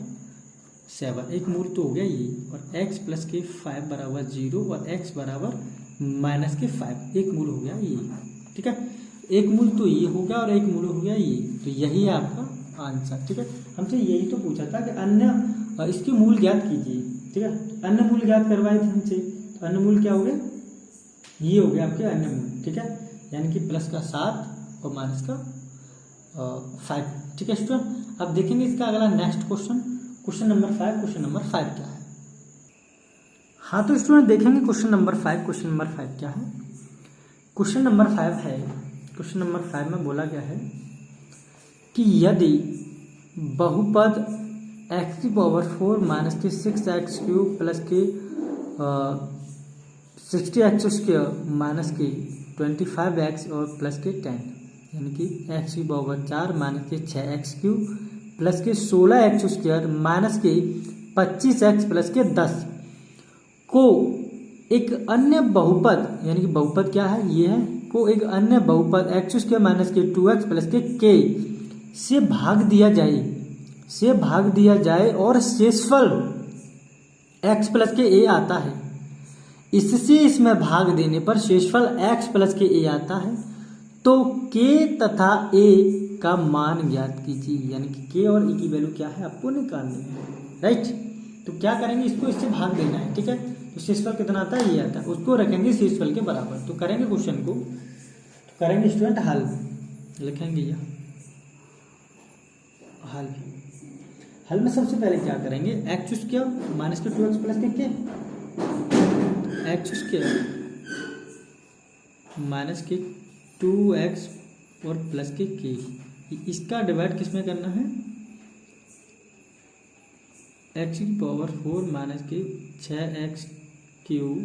7, एक मूल तो हो गया ये, और x प्लस के 5 बराबर 0 और x बराबर माइनस के 5, एक मूल हो गया ये, ठीक है। एक मूल तो ये हो गया और एक मूल हो गया ये, तो यही है आपका आंसर, ठीक है। हमसे यही तो पूछा था कि अन्य इसके मूल ज्ञात कीजिए, ठीक है। अन्य मूल ज्ञात करवाए थे हमसे, तो अन्य मूल क्या हो गए, ये हो गया आपके अन्य मूल, ठीक है, यानी कि प्लस का 7 और माइनस का 5, ठीक है स्टूडेंट। अब देखेंगे इसका अगला next question, question number 5। Question number 5 क्या है, हाँ तो स्टूडेंट देखेंगे क्वेश्चन नंबर 5। क्वेश्चन नंबर 5 क्या है, क्वेश्चन नंबर 5 है, क्वेश्चन नंबर 5 में बोला गया है कि यदि बहुपद x की पावर 4 माइनस के 6x क्यूब प्लस के 60x स्क्वायर माइनस के 25x और प्लस के 10, यानी कि x की पावर 4 माइनस के 6x क्यूब प्लस के 16x स्क्वायर माइनस के 25x प्लस के 10 को एक अन्य बहुपद, यानी कि बहुपद क्या है ये है, को एक अन्य बहुपद x स्क्वायर माइनस के 2x प्लस के k से भाग दिया जाए और शेषफल x प्लस के a आता है, इससे इसमें भाग देने पर शेषफल x प्लस के a आता है, तो k तथा a का मान ज्ञात कीजिए, यानी कि k और a की वैल्यू क्या है आपको निकालनी है, राइट। तो क्या करेंगे, इसको इससे भाग देना है, ठीक है। तो शेषफल कितना आता है, ये आता है, उसको रखेंगे शेषफल के बराबर। तो करेंगे क्वेश्चन को, तो करेंगे स्टूडेंट हल, लिखेंगे यह हल में सबसे पहले क्या करेंगे, एक्स स्क्वायर माइनस के 2x प्लस के एक्स स्क्वायर माइनस के 2x और प्लस के इसका डिवाइड किस में करना है, x की पावर 4 माइनस के 6x क्यूब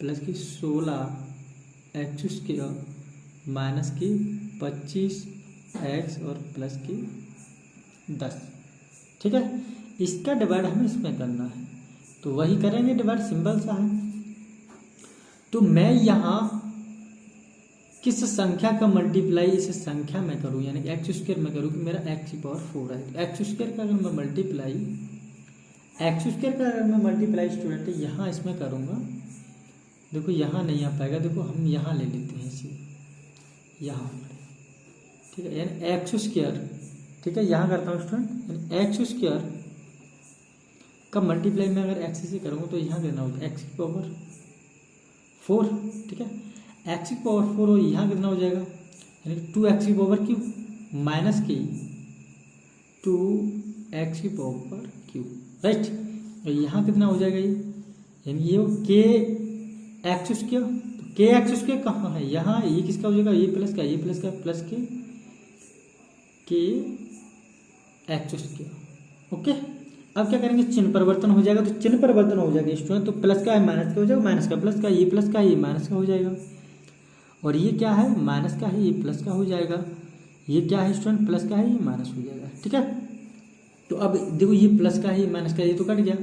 प्लस के 16x स्क्वायर माइनस के 25x और प्लस के 10, ठीक है। इसका डिवाइड हमें इसमें करना है, तो वही करेंगे, डिवाइड सिंबल सा है। तो मैं यहाँ किस संख्या का मल्टीप्लाई इस संख्या में करूँ, यानी कि एक्स स्क्वायर में करूँ कि मेरा x की पावर 4 है, तो एक्स स्क्वायर का अगर मैं मल्टीप्लाई स्टूडेंट यहाँ इसमें करूँगा, देखो यहाँ नहीं आ पाएगा, देखो हम यहाँ ले लेते हैं इसे, यहाँ, ठीक है, यानी एक्स स्क्वायर, ठीक है, यहाँ करता हूँ स्टूडेंट, एक्स स्क्वायर का मल्टीप्लाई में अगर एक्स से करूँगा तो यहाँ कितना होगा, एक्स की पावर 4, ठीक है, एक्स की पावर 4 और यहाँ कितना हो जाएगा, यानी 2x की पावर क्यूब माइनस के 2x की पावर क्यूब, राइट। और यहाँ कितना हो जाएगा ये, यानी ये के एक्स स्क्वायर, तो के एक्स स्क्वायर कहाँ है, यहाँ, ये किसका हो जाएगा, ये प्लस का प्लस के एक्स स्क्वायर, ओके। अब क्या करेंगे, चिन्ह परिवर्तन हो जाएगा, तो चिन्ह परिवर्तन हो जाएगा स्टूडेंट, तो प्लस का है माइनस का हो जाएगा, माइनस का प्लस का, ये प्लस का ये माइनस का हो जाएगा, और ये क्या है, माइनस का है ये प्लस का हो जाएगा, ये क्या है स्टूडेंट, प्लस का है ये माइनस हो जाएगा, ठीक है। तो अब देखो ये प्लस का है ये माइनस का है, ये तो कट गया,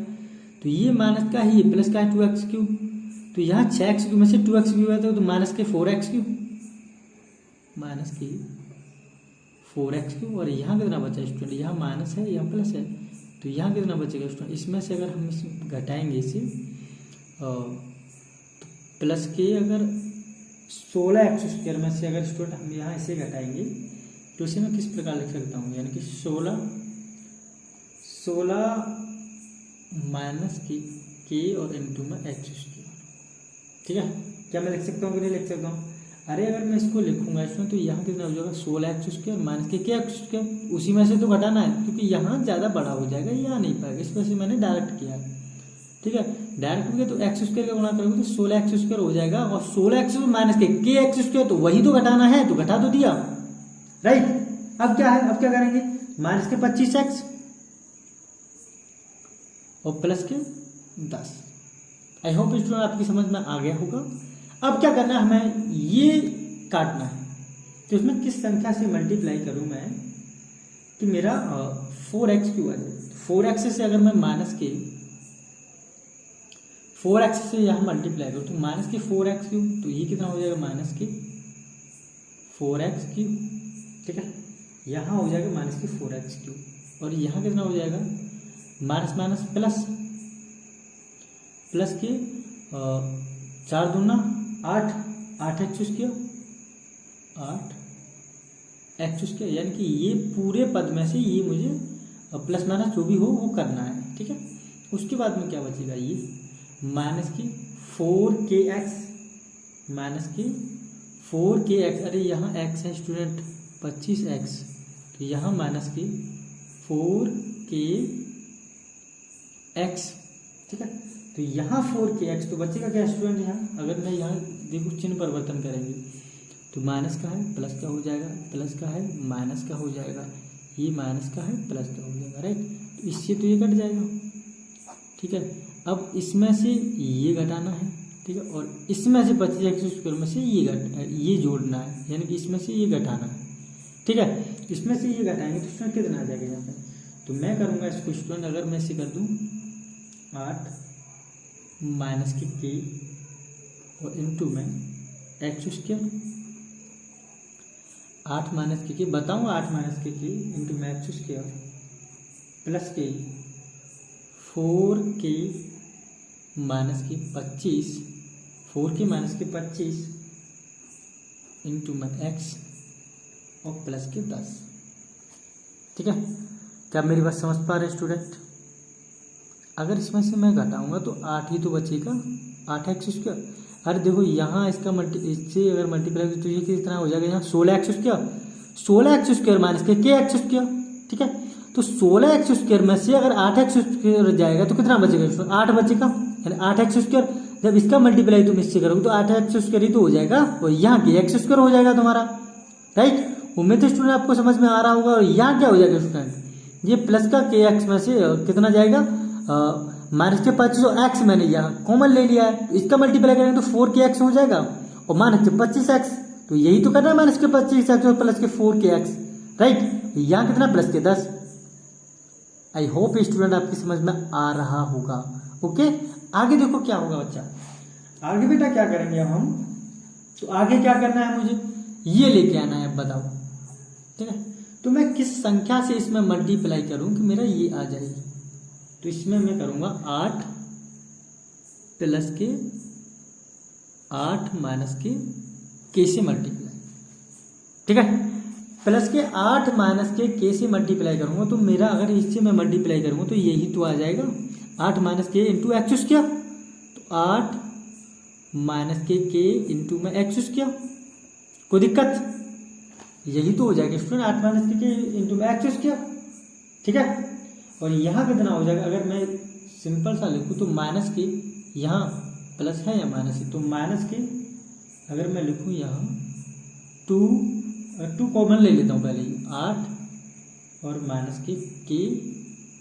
तो ये माइनस का है ये प्लस का है 2x क्यूब, तो यहाँ 6x क्यूब में से 2x क्यूब आता है, तो माइनस के 4x क्यूब, माइनस के 4x क्यूब, और यहाँ कितना बचा स्टूडेंट, यहाँ माइनस है यहाँ प्लस है, तो यहाँ कितना बचेगा स्टूडेंट, इसमें से अगर हम इसे घटाएंगे इसे, तो प्लस के अगर 16x स्क्वायर में से अगर स्टूडेंट हम यहाँ इसे घटाएंगे तो इसे मैं किस प्रकार लिख सकता हूँ, यानी कि 16 माइनस के और इंटू में एक्स स्क्वायर। ठीक है, क्या मैं लिख सकता हूँ कि नहीं लिख सकता हूँ? अरे अगर मैं इसको लिखूंगा इसमें तो यहाँ कितना हो जाएगा 16x² माइनस के x², उसी में से तो घटाना है क्योंकि यहाँ ज़्यादा बड़ा हो जाएगा, ये आ नहीं पाएगा, इस वजह से मैंने डायरेक्ट किया है। ठीक है, डायरेक्ट किया तो x² का गुणा करोगे तो 16x² हो जाएगा, और 16x माइनस के x² तो वही तो घटाना है, तो घटा तो दिया, राइट। अब क्या है, अब क्या करेंगे, माइनस के 25x और प्लस के 10। आई होप स्टूडेंट आपकी समझ में आ गया होगा। अब क्या करना है, हमें ये काटना है, तो इसमें किस संख्या से मल्टीप्लाई करूं मैं कि मेरा 4x क्यों आ जाए। 4x से अगर मैं माइनस के 4x से यहाँ मल्टीप्लाई करूँ तो माइनस के 4x क्यू, तो ये कितना हो जाएगा माइनस के 4x क्यू। ठीक है, यहाँ हो जाएगा माइनस के 4x क्यू, और यहाँ कितना हो जाएगा माइनस माइनस प्लस, प्लस के 4 दूना 8, 8x², 8x², यानी कि ये पूरे पद में से ये मुझे प्लस माइनस जो भी हो वो करना है। ठीक है, उसके बाद में क्या बचेगा, ये माइनस की 4kx, माइनस की 4kx, अरे यहाँ x है स्टूडेंट 25x, तो यहाँ माइनस की 4kx। ठीक है, तो यहाँ 4kx, तो बचेगा क्या स्टूडेंट, यहाँ अगर मैं यहाँ देखो चिन्ह परिवर्तन करेंगे तो माइनस का है प्लस का हो जाएगा, प्लस का है माइनस का हो जाएगा, ये माइनस का है प्लस का हो जाएगा, राइट। तो इससे तो ये कट जाएगा। ठीक है, अब इसमें से ये घटाना है, ठीक है, और इसमें से 25x² में से ये जोड़ना है, यानी कि इसमें से ये घटाना है। ठीक है, इसमें से ये घटाएंगे तो स्टूडेंट कितना आ जाएगा यहाँ पे, तो मैं करूँगा इसको स्टूडेंट, अगर मैं इसे कर दूँ 8 माइनस के और इंटू में x², 8 माइनस के बताऊँ, 8 माइनस के इंटू में x² प्लस के 4k माइनस के 25, 4k माइनस के 25 इंटू में x और प्लस के 10। ठीक है, क्या मेरी बात समझ पा रहे स्टूडेंट? अगर इसमें से मैं घटाऊंगा तो 8 ही तो बचेगा, 8x²। अरे देखो यहाँ इसका इससे अगर मल्टीप्लाई तो ये कितना हो जाएगा, यहाँ 16x², 16x² माइनस के x²। ठीक है, तो 16x² में से अगर 8x² जाएगा तो कितना बचेगा, 8 बचेगा, यानी 8x²। जब इसका मल्टीप्लाई तुम इससे करोगे तो 8x² ही तो हो जाएगा, और यहाँ के x² हो जाएगा तुम्हारा, राइट। उम्मीद है स्टूडेंट आपको समझ में आ रहा होगा। और यहाँ क्या हो जाएगा स्टूडेंट, ये प्लस का kx में से कितना जाएगा, माइनस के 25 और x मैंने यहाँ कॉमन ले लिया है, तो इसका मल्टीप्लाई करेंगे तो 4kx हो जाएगा, और माइनस के 25x, तो यही तो करना है, माइनस के 25x और प्लस के 4kx, राइट। यहाँ कितना प्लस के 10। आई होप स्टूडेंट आपकी समझ में आ रहा होगा। ओके, आगे देखो क्या होगा बच्चा, आगे बेटा क्या करेंगे अब हम, तो आगे क्या करना है, मुझे ये लेके आना है, अब बताओ। ठीक है, तो मैं किस संख्या से इसमें मल्टीप्लाई करूं कि मेरा ये आ जाए, तो इसमें मैं करूंगा 8 प्लस के 8 माइनस के से मल्टीप्लाई। ठीक है, प्लस के 8 माइनस के से मल्टीप्लाई करूंगा, तो मेरा अगर इससे मैं मल्टीप्लाई करूंगा तो यही तो आ जाएगा, 8 माइनस के इंटू x², तो 8 माइनस के इंटू में x²। कोई दिक्कत, यही तो हो जाएगा स्टूडेंट, 8 माइनस के इंटू में x²। ठीक है, और यहाँ कितना हो जाएगा, अगर मैं सिंपल सा लिखूँ तो माइनस के, यहाँ प्लस है या माइनस है, तो माइनस के अगर मैं लिखूँ यहाँ 2 कॉमन ले लेता हूँ पहले ही, 8 और माइनस के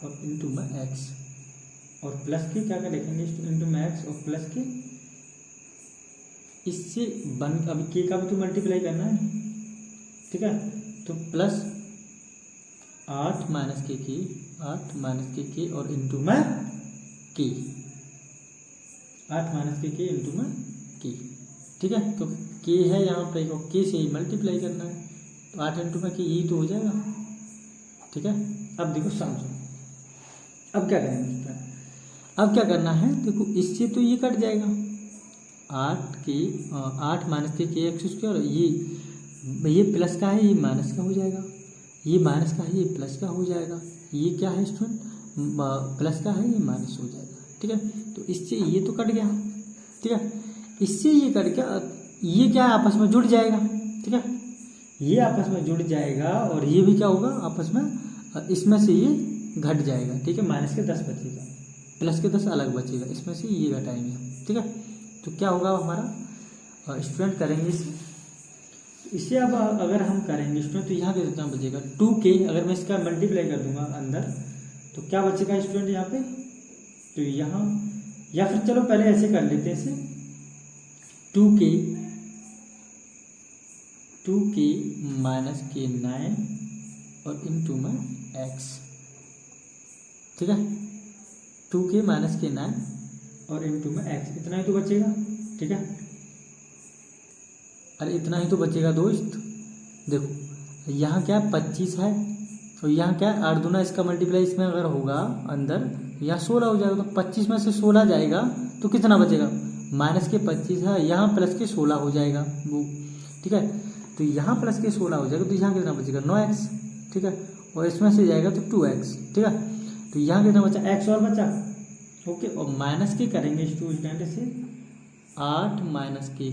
और इंटू में x, और प्लस के क्या क्या लिखेंगे इंटू में x और प्लस के, इससे बन अभी के का भी तो मल्टीप्लाई करना है। ठीक है, तो प्लस 8 माइनस के 8 माइनस के और इंटू में के, 8 माइनस के इंटू में के। ठीक है, तो के है यहाँ पे, के से ही मल्टीप्लाई करना है, तो 8 इंटू में के यही तो हो जाएगा। ठीक है, अब देखो समझो, अब क्या करेंगे, अब क्या करना है, देखो इससे तो ये कट जाएगा, 8 माइनस के x², ये प्लस का है, ये माइनस का हो जाएगा, ये माइनस का है, ये प्लस का हो जाएगा, ये क्या है स्टूडेंट प्लस का है, ये माइनस हो जाएगा। ठीक है, तो इससे ये तो कट गया। ठीक है, इससे ये कट गया, ये क्या है आपस में जुड़ जाएगा। ठीक है, ये आपस में जुड़ जाएगा और ये भी क्या होगा आपस में, इसमें से ये घट जाएगा। ठीक है, माइनस के 10 बचेगा, प्लस के 10 अलग बचेगा, इसमें से ये घटाएंगे हम। ठीक है, तो क्या होगा हमारा, स्टूडेंट करेंगे इसे अब अगर हम करेंगे स्टूडेंट, तो यहाँ पे कितना बचेगा 2k। अगर मैं इसका मल्टीप्लाई कर दूंगा अंदर तो क्या बचेगा स्टूडेंट यहाँ पे, तो यहाँ, या फिर चलो पहले ऐसे कर लेते हैं इसे, 2k माइनस के 9 और इंटू में x। ठीक है, 2k माइनस के 9 और इंटू में x, इतना ही तो बचेगा। ठीक है, अरे इतना ही तो बचेगा दोस्त। देखो यहाँ क्या 25 है और यहाँ क्या 8 दूना, इसका मल्टीप्लाई इसमें अगर होगा अंदर, यहाँ 16 हो जाएगा। तो 25 में से 16 जाएगा तो कितना बचेगा, माइनस के 25 है, यहाँ प्लस के 16 हो जाएगा वो। ठीक है, तो यहाँ प्लस के 16 हो जाएगा, तो यहाँ कितना बचेगा 9x। ठीक है, और इसमें से जाएगा तो 2x। ठीक है, तो यहाँ कितना बचा, x और बचा। ओके, और माइनस के करेंगे स्टूडेंट से 8 माइनस के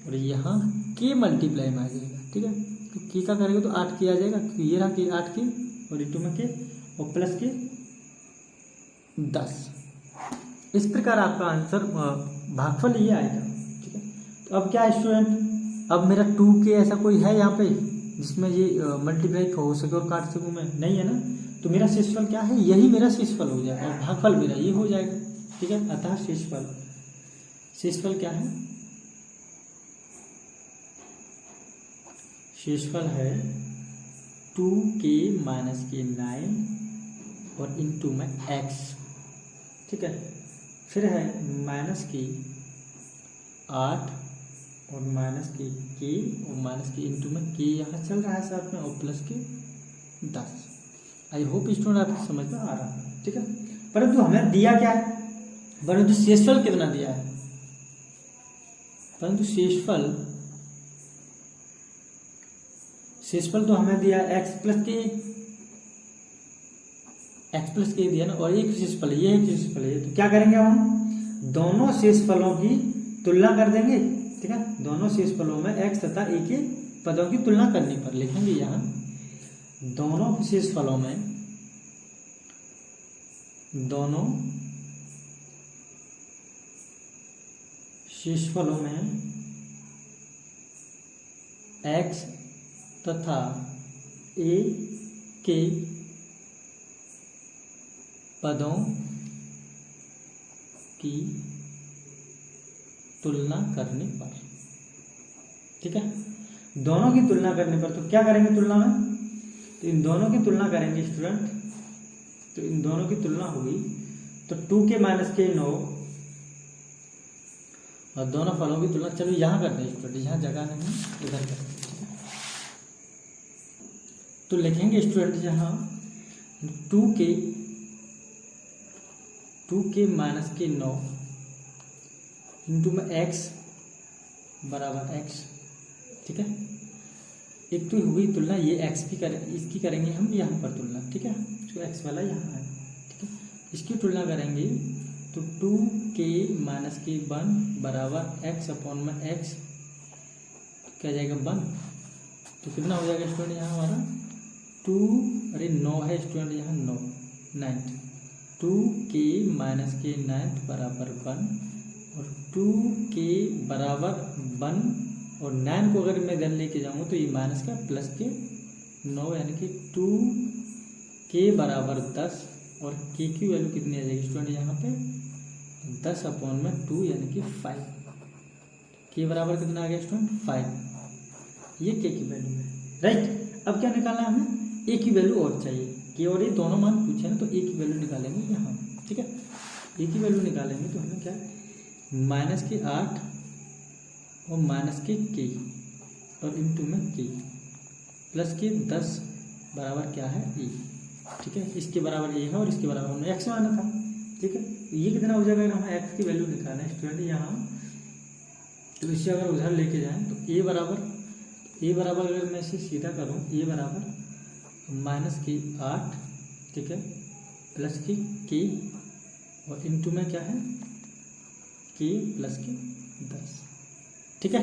और यहाँ के मल्टीप्लाई में आ जाएगा। ठीक है, तो के का करेंगे तो 8 के आ जाएगा, तो ये रहा के 8 के और इंटू में के और प्लस के 10। इस प्रकार आपका आंसर भागफल ये आएगा। ठीक है, तो अब क्या स्टूडेंट, अब मेरा 2k ऐसा कोई है यहाँ पे जिसमें ये मल्टीप्लाई हो सके और काट सकूँ मैं, नहीं है ना। तो मेरा शेषफल क्या है, यही मेरा शेषफल हो जाएगा और भागफल मेरा ये हो जाएगा। ठीक है, अतः शेषफल क्या है, शेषफल है 2k माइनस के 9 और इंटू में x। ठीक है, फिर है माइनस की 8 और माइनस की k और माइनस की इंटू में k यहाँ चल रहा है साथ में, और प्लस के 10। आई होप स्टूडेंट आपको समझ में आ रहा है। ठीक है, परंतु हमें दिया क्या है, परंतु शेषफल कितना दिया है, परंतु शेषफल तो हमें दिया x प्लस के दिया ना, और एक शेषफल ये एक शेषफल है। तो क्या करेंगे अब हम दोनों शेषफलों की तुलना कर देंगे। ठीक है, दोनों शेषफलों में x तथा a के पदों की तुलना करने पर लिखेंगे यहाँ दोनों शेषफलों में x तथा a के पदों की तुलना करने पर। ठीक है, दोनों की तुलना करने पर, तो क्या करेंगे तुलना में, तो इन दोनों की तुलना करेंगे स्टूडेंट। तो इन दोनों की तुलना होगी तो 2k माइनस के 9 और दोनों फलों की तुलना, चलो यहाँ करते हैं स्टूडेंट, यहाँ जगह नहीं इधर करते हैं। तो लिखेंगे स्टूडेंट यहाँ 2k माइनस के 9 इंटू में x बराबर x। ठीक है, एक तो हुई तुलना, ये x की इसकी करेंगे हम यहाँ पर तुलना। ठीक है, जो x वाला यहाँ है। ठीक है, इसकी तुलना करेंगे तो 2k माइनस के 1 बराबर x अपॉन में x, क्या जाएगा 1। तो कितना हो जाएगा स्टूडेंट यहाँ हमारा 9 है स्टूडेंट, यहाँ 9 2k माइनस के 9 बराबर 1 और 2k बराबर 1 और 9 को अगर मैं इधर लेके जाऊँ तो ये माइनस का प्लस के 9 यानी कि 2k बराबर 10 और k की वैल्यू कितनी आ जाएगी स्टूडेंट यहाँ पे 10 अपॉन में 2 यानी कि 5। k बराबर कितना आ गया स्टूडेंट 5, ये k की वैल्यू है। राइट, अब क्या निकालना है हमें, a की वैल्यू और चाहिए, k और a दोनों मान पूछे ना, तो a की वैल्यू निकालेंगे यहाँ। ठीक है, a की वैल्यू निकालेंगे तो हमें क्या माइनस के 8 और माइनस के k और इंटू में k प्लस के 10 बराबर क्या है a। ठीक है, इसके बराबर a है और इसके बराबर हमने x माना था। ठीक है, ये कितना हो जाएगा, हमें x की वैल्यू निकालना है स्टूडेंट यहाँ। तो इसे अगर उधर लेके जाएं तो a बराबर अगर मैं इसे सीधा करूँ a बराबर माइनस के 8, ठीक है, प्लस की के और इनटू में क्या है के प्लस के 10। ठीक है,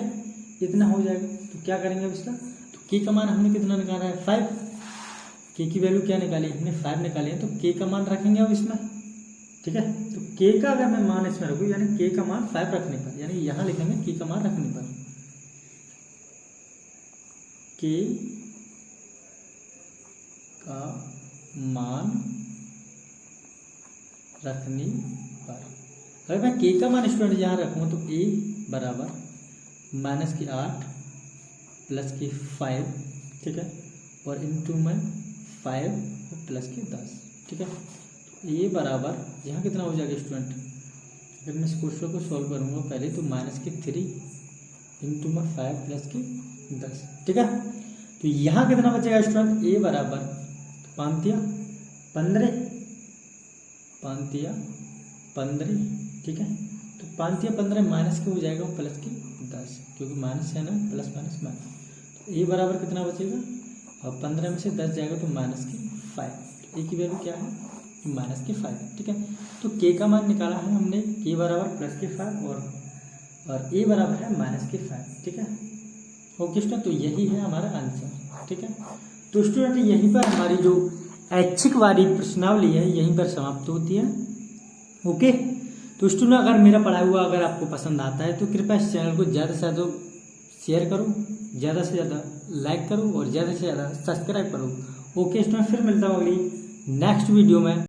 इतना हो जाएगा। तो क्या करेंगे अब इसका, तो के का मान हमने कितना निकाला है 5, के की वैल्यू क्या निकाली हमने 5 निकाली है, तो के का मान रखेंगे अब इसमें। ठीक है, तो के का अगर मैं मान इसमें रखूँ यानी के का मान 5 रखने पर, यानी यहां लिखेंगे के का मान रखने पर, के का मान रखने पर। अगर मैं के का मान स्टूडेंट यहां रखूंगा तो ए बराबर -8 प्लस की 5, ठीक है, और इनटू में 5 प्लस की 10। ठीक है, तो ये बराबर यहाँ कितना हो जाएगा स्टूडेंट, अगर मैं इस क्वेश्चन को सॉल्व करूँगा पहले तो -3 इंटू में 5 प्लस की 10। ठीक है, तो यहाँ कितना बचेगा स्टूडेंट, ए बराबर 5×15। ठीक है, तो 5×15 माइनस के हो जाएगा प्लस की 10, क्योंकि माइनस है ना, प्लस माइनस माइनस। तो ए बराबर कितना बचेगा, और 15 में से 10 जाएगा तो -5। ए की वैल्यू क्या है, -5। ठीक है, तो के का मान निकाला है हमने, के बराबर +5 और ए बराबर है -5। ठीक है, ओके स्टूडेंट, तो यही है हमारा आंसर। ठीक है, तो स्टूडेंट यहीं पर हमारी जो ऐच्छिक वाली प्रश्नावली है यहीं पर समाप्त होती है। ओके, तो स्टूडेंट अगर मेरा पढ़ाया हुआ अगर आपको पसंद आता है तो कृपया इस चैनल को ज़्यादा से ज़्यादा शेयर करो, ज़्यादा से ज़्यादा लाइक करो और ज़्यादा से ज़्यादा सब्सक्राइब करो। ओके स्टूडेंट, फिर मिलता हूँ अगली नेक्स्ट वीडियो में।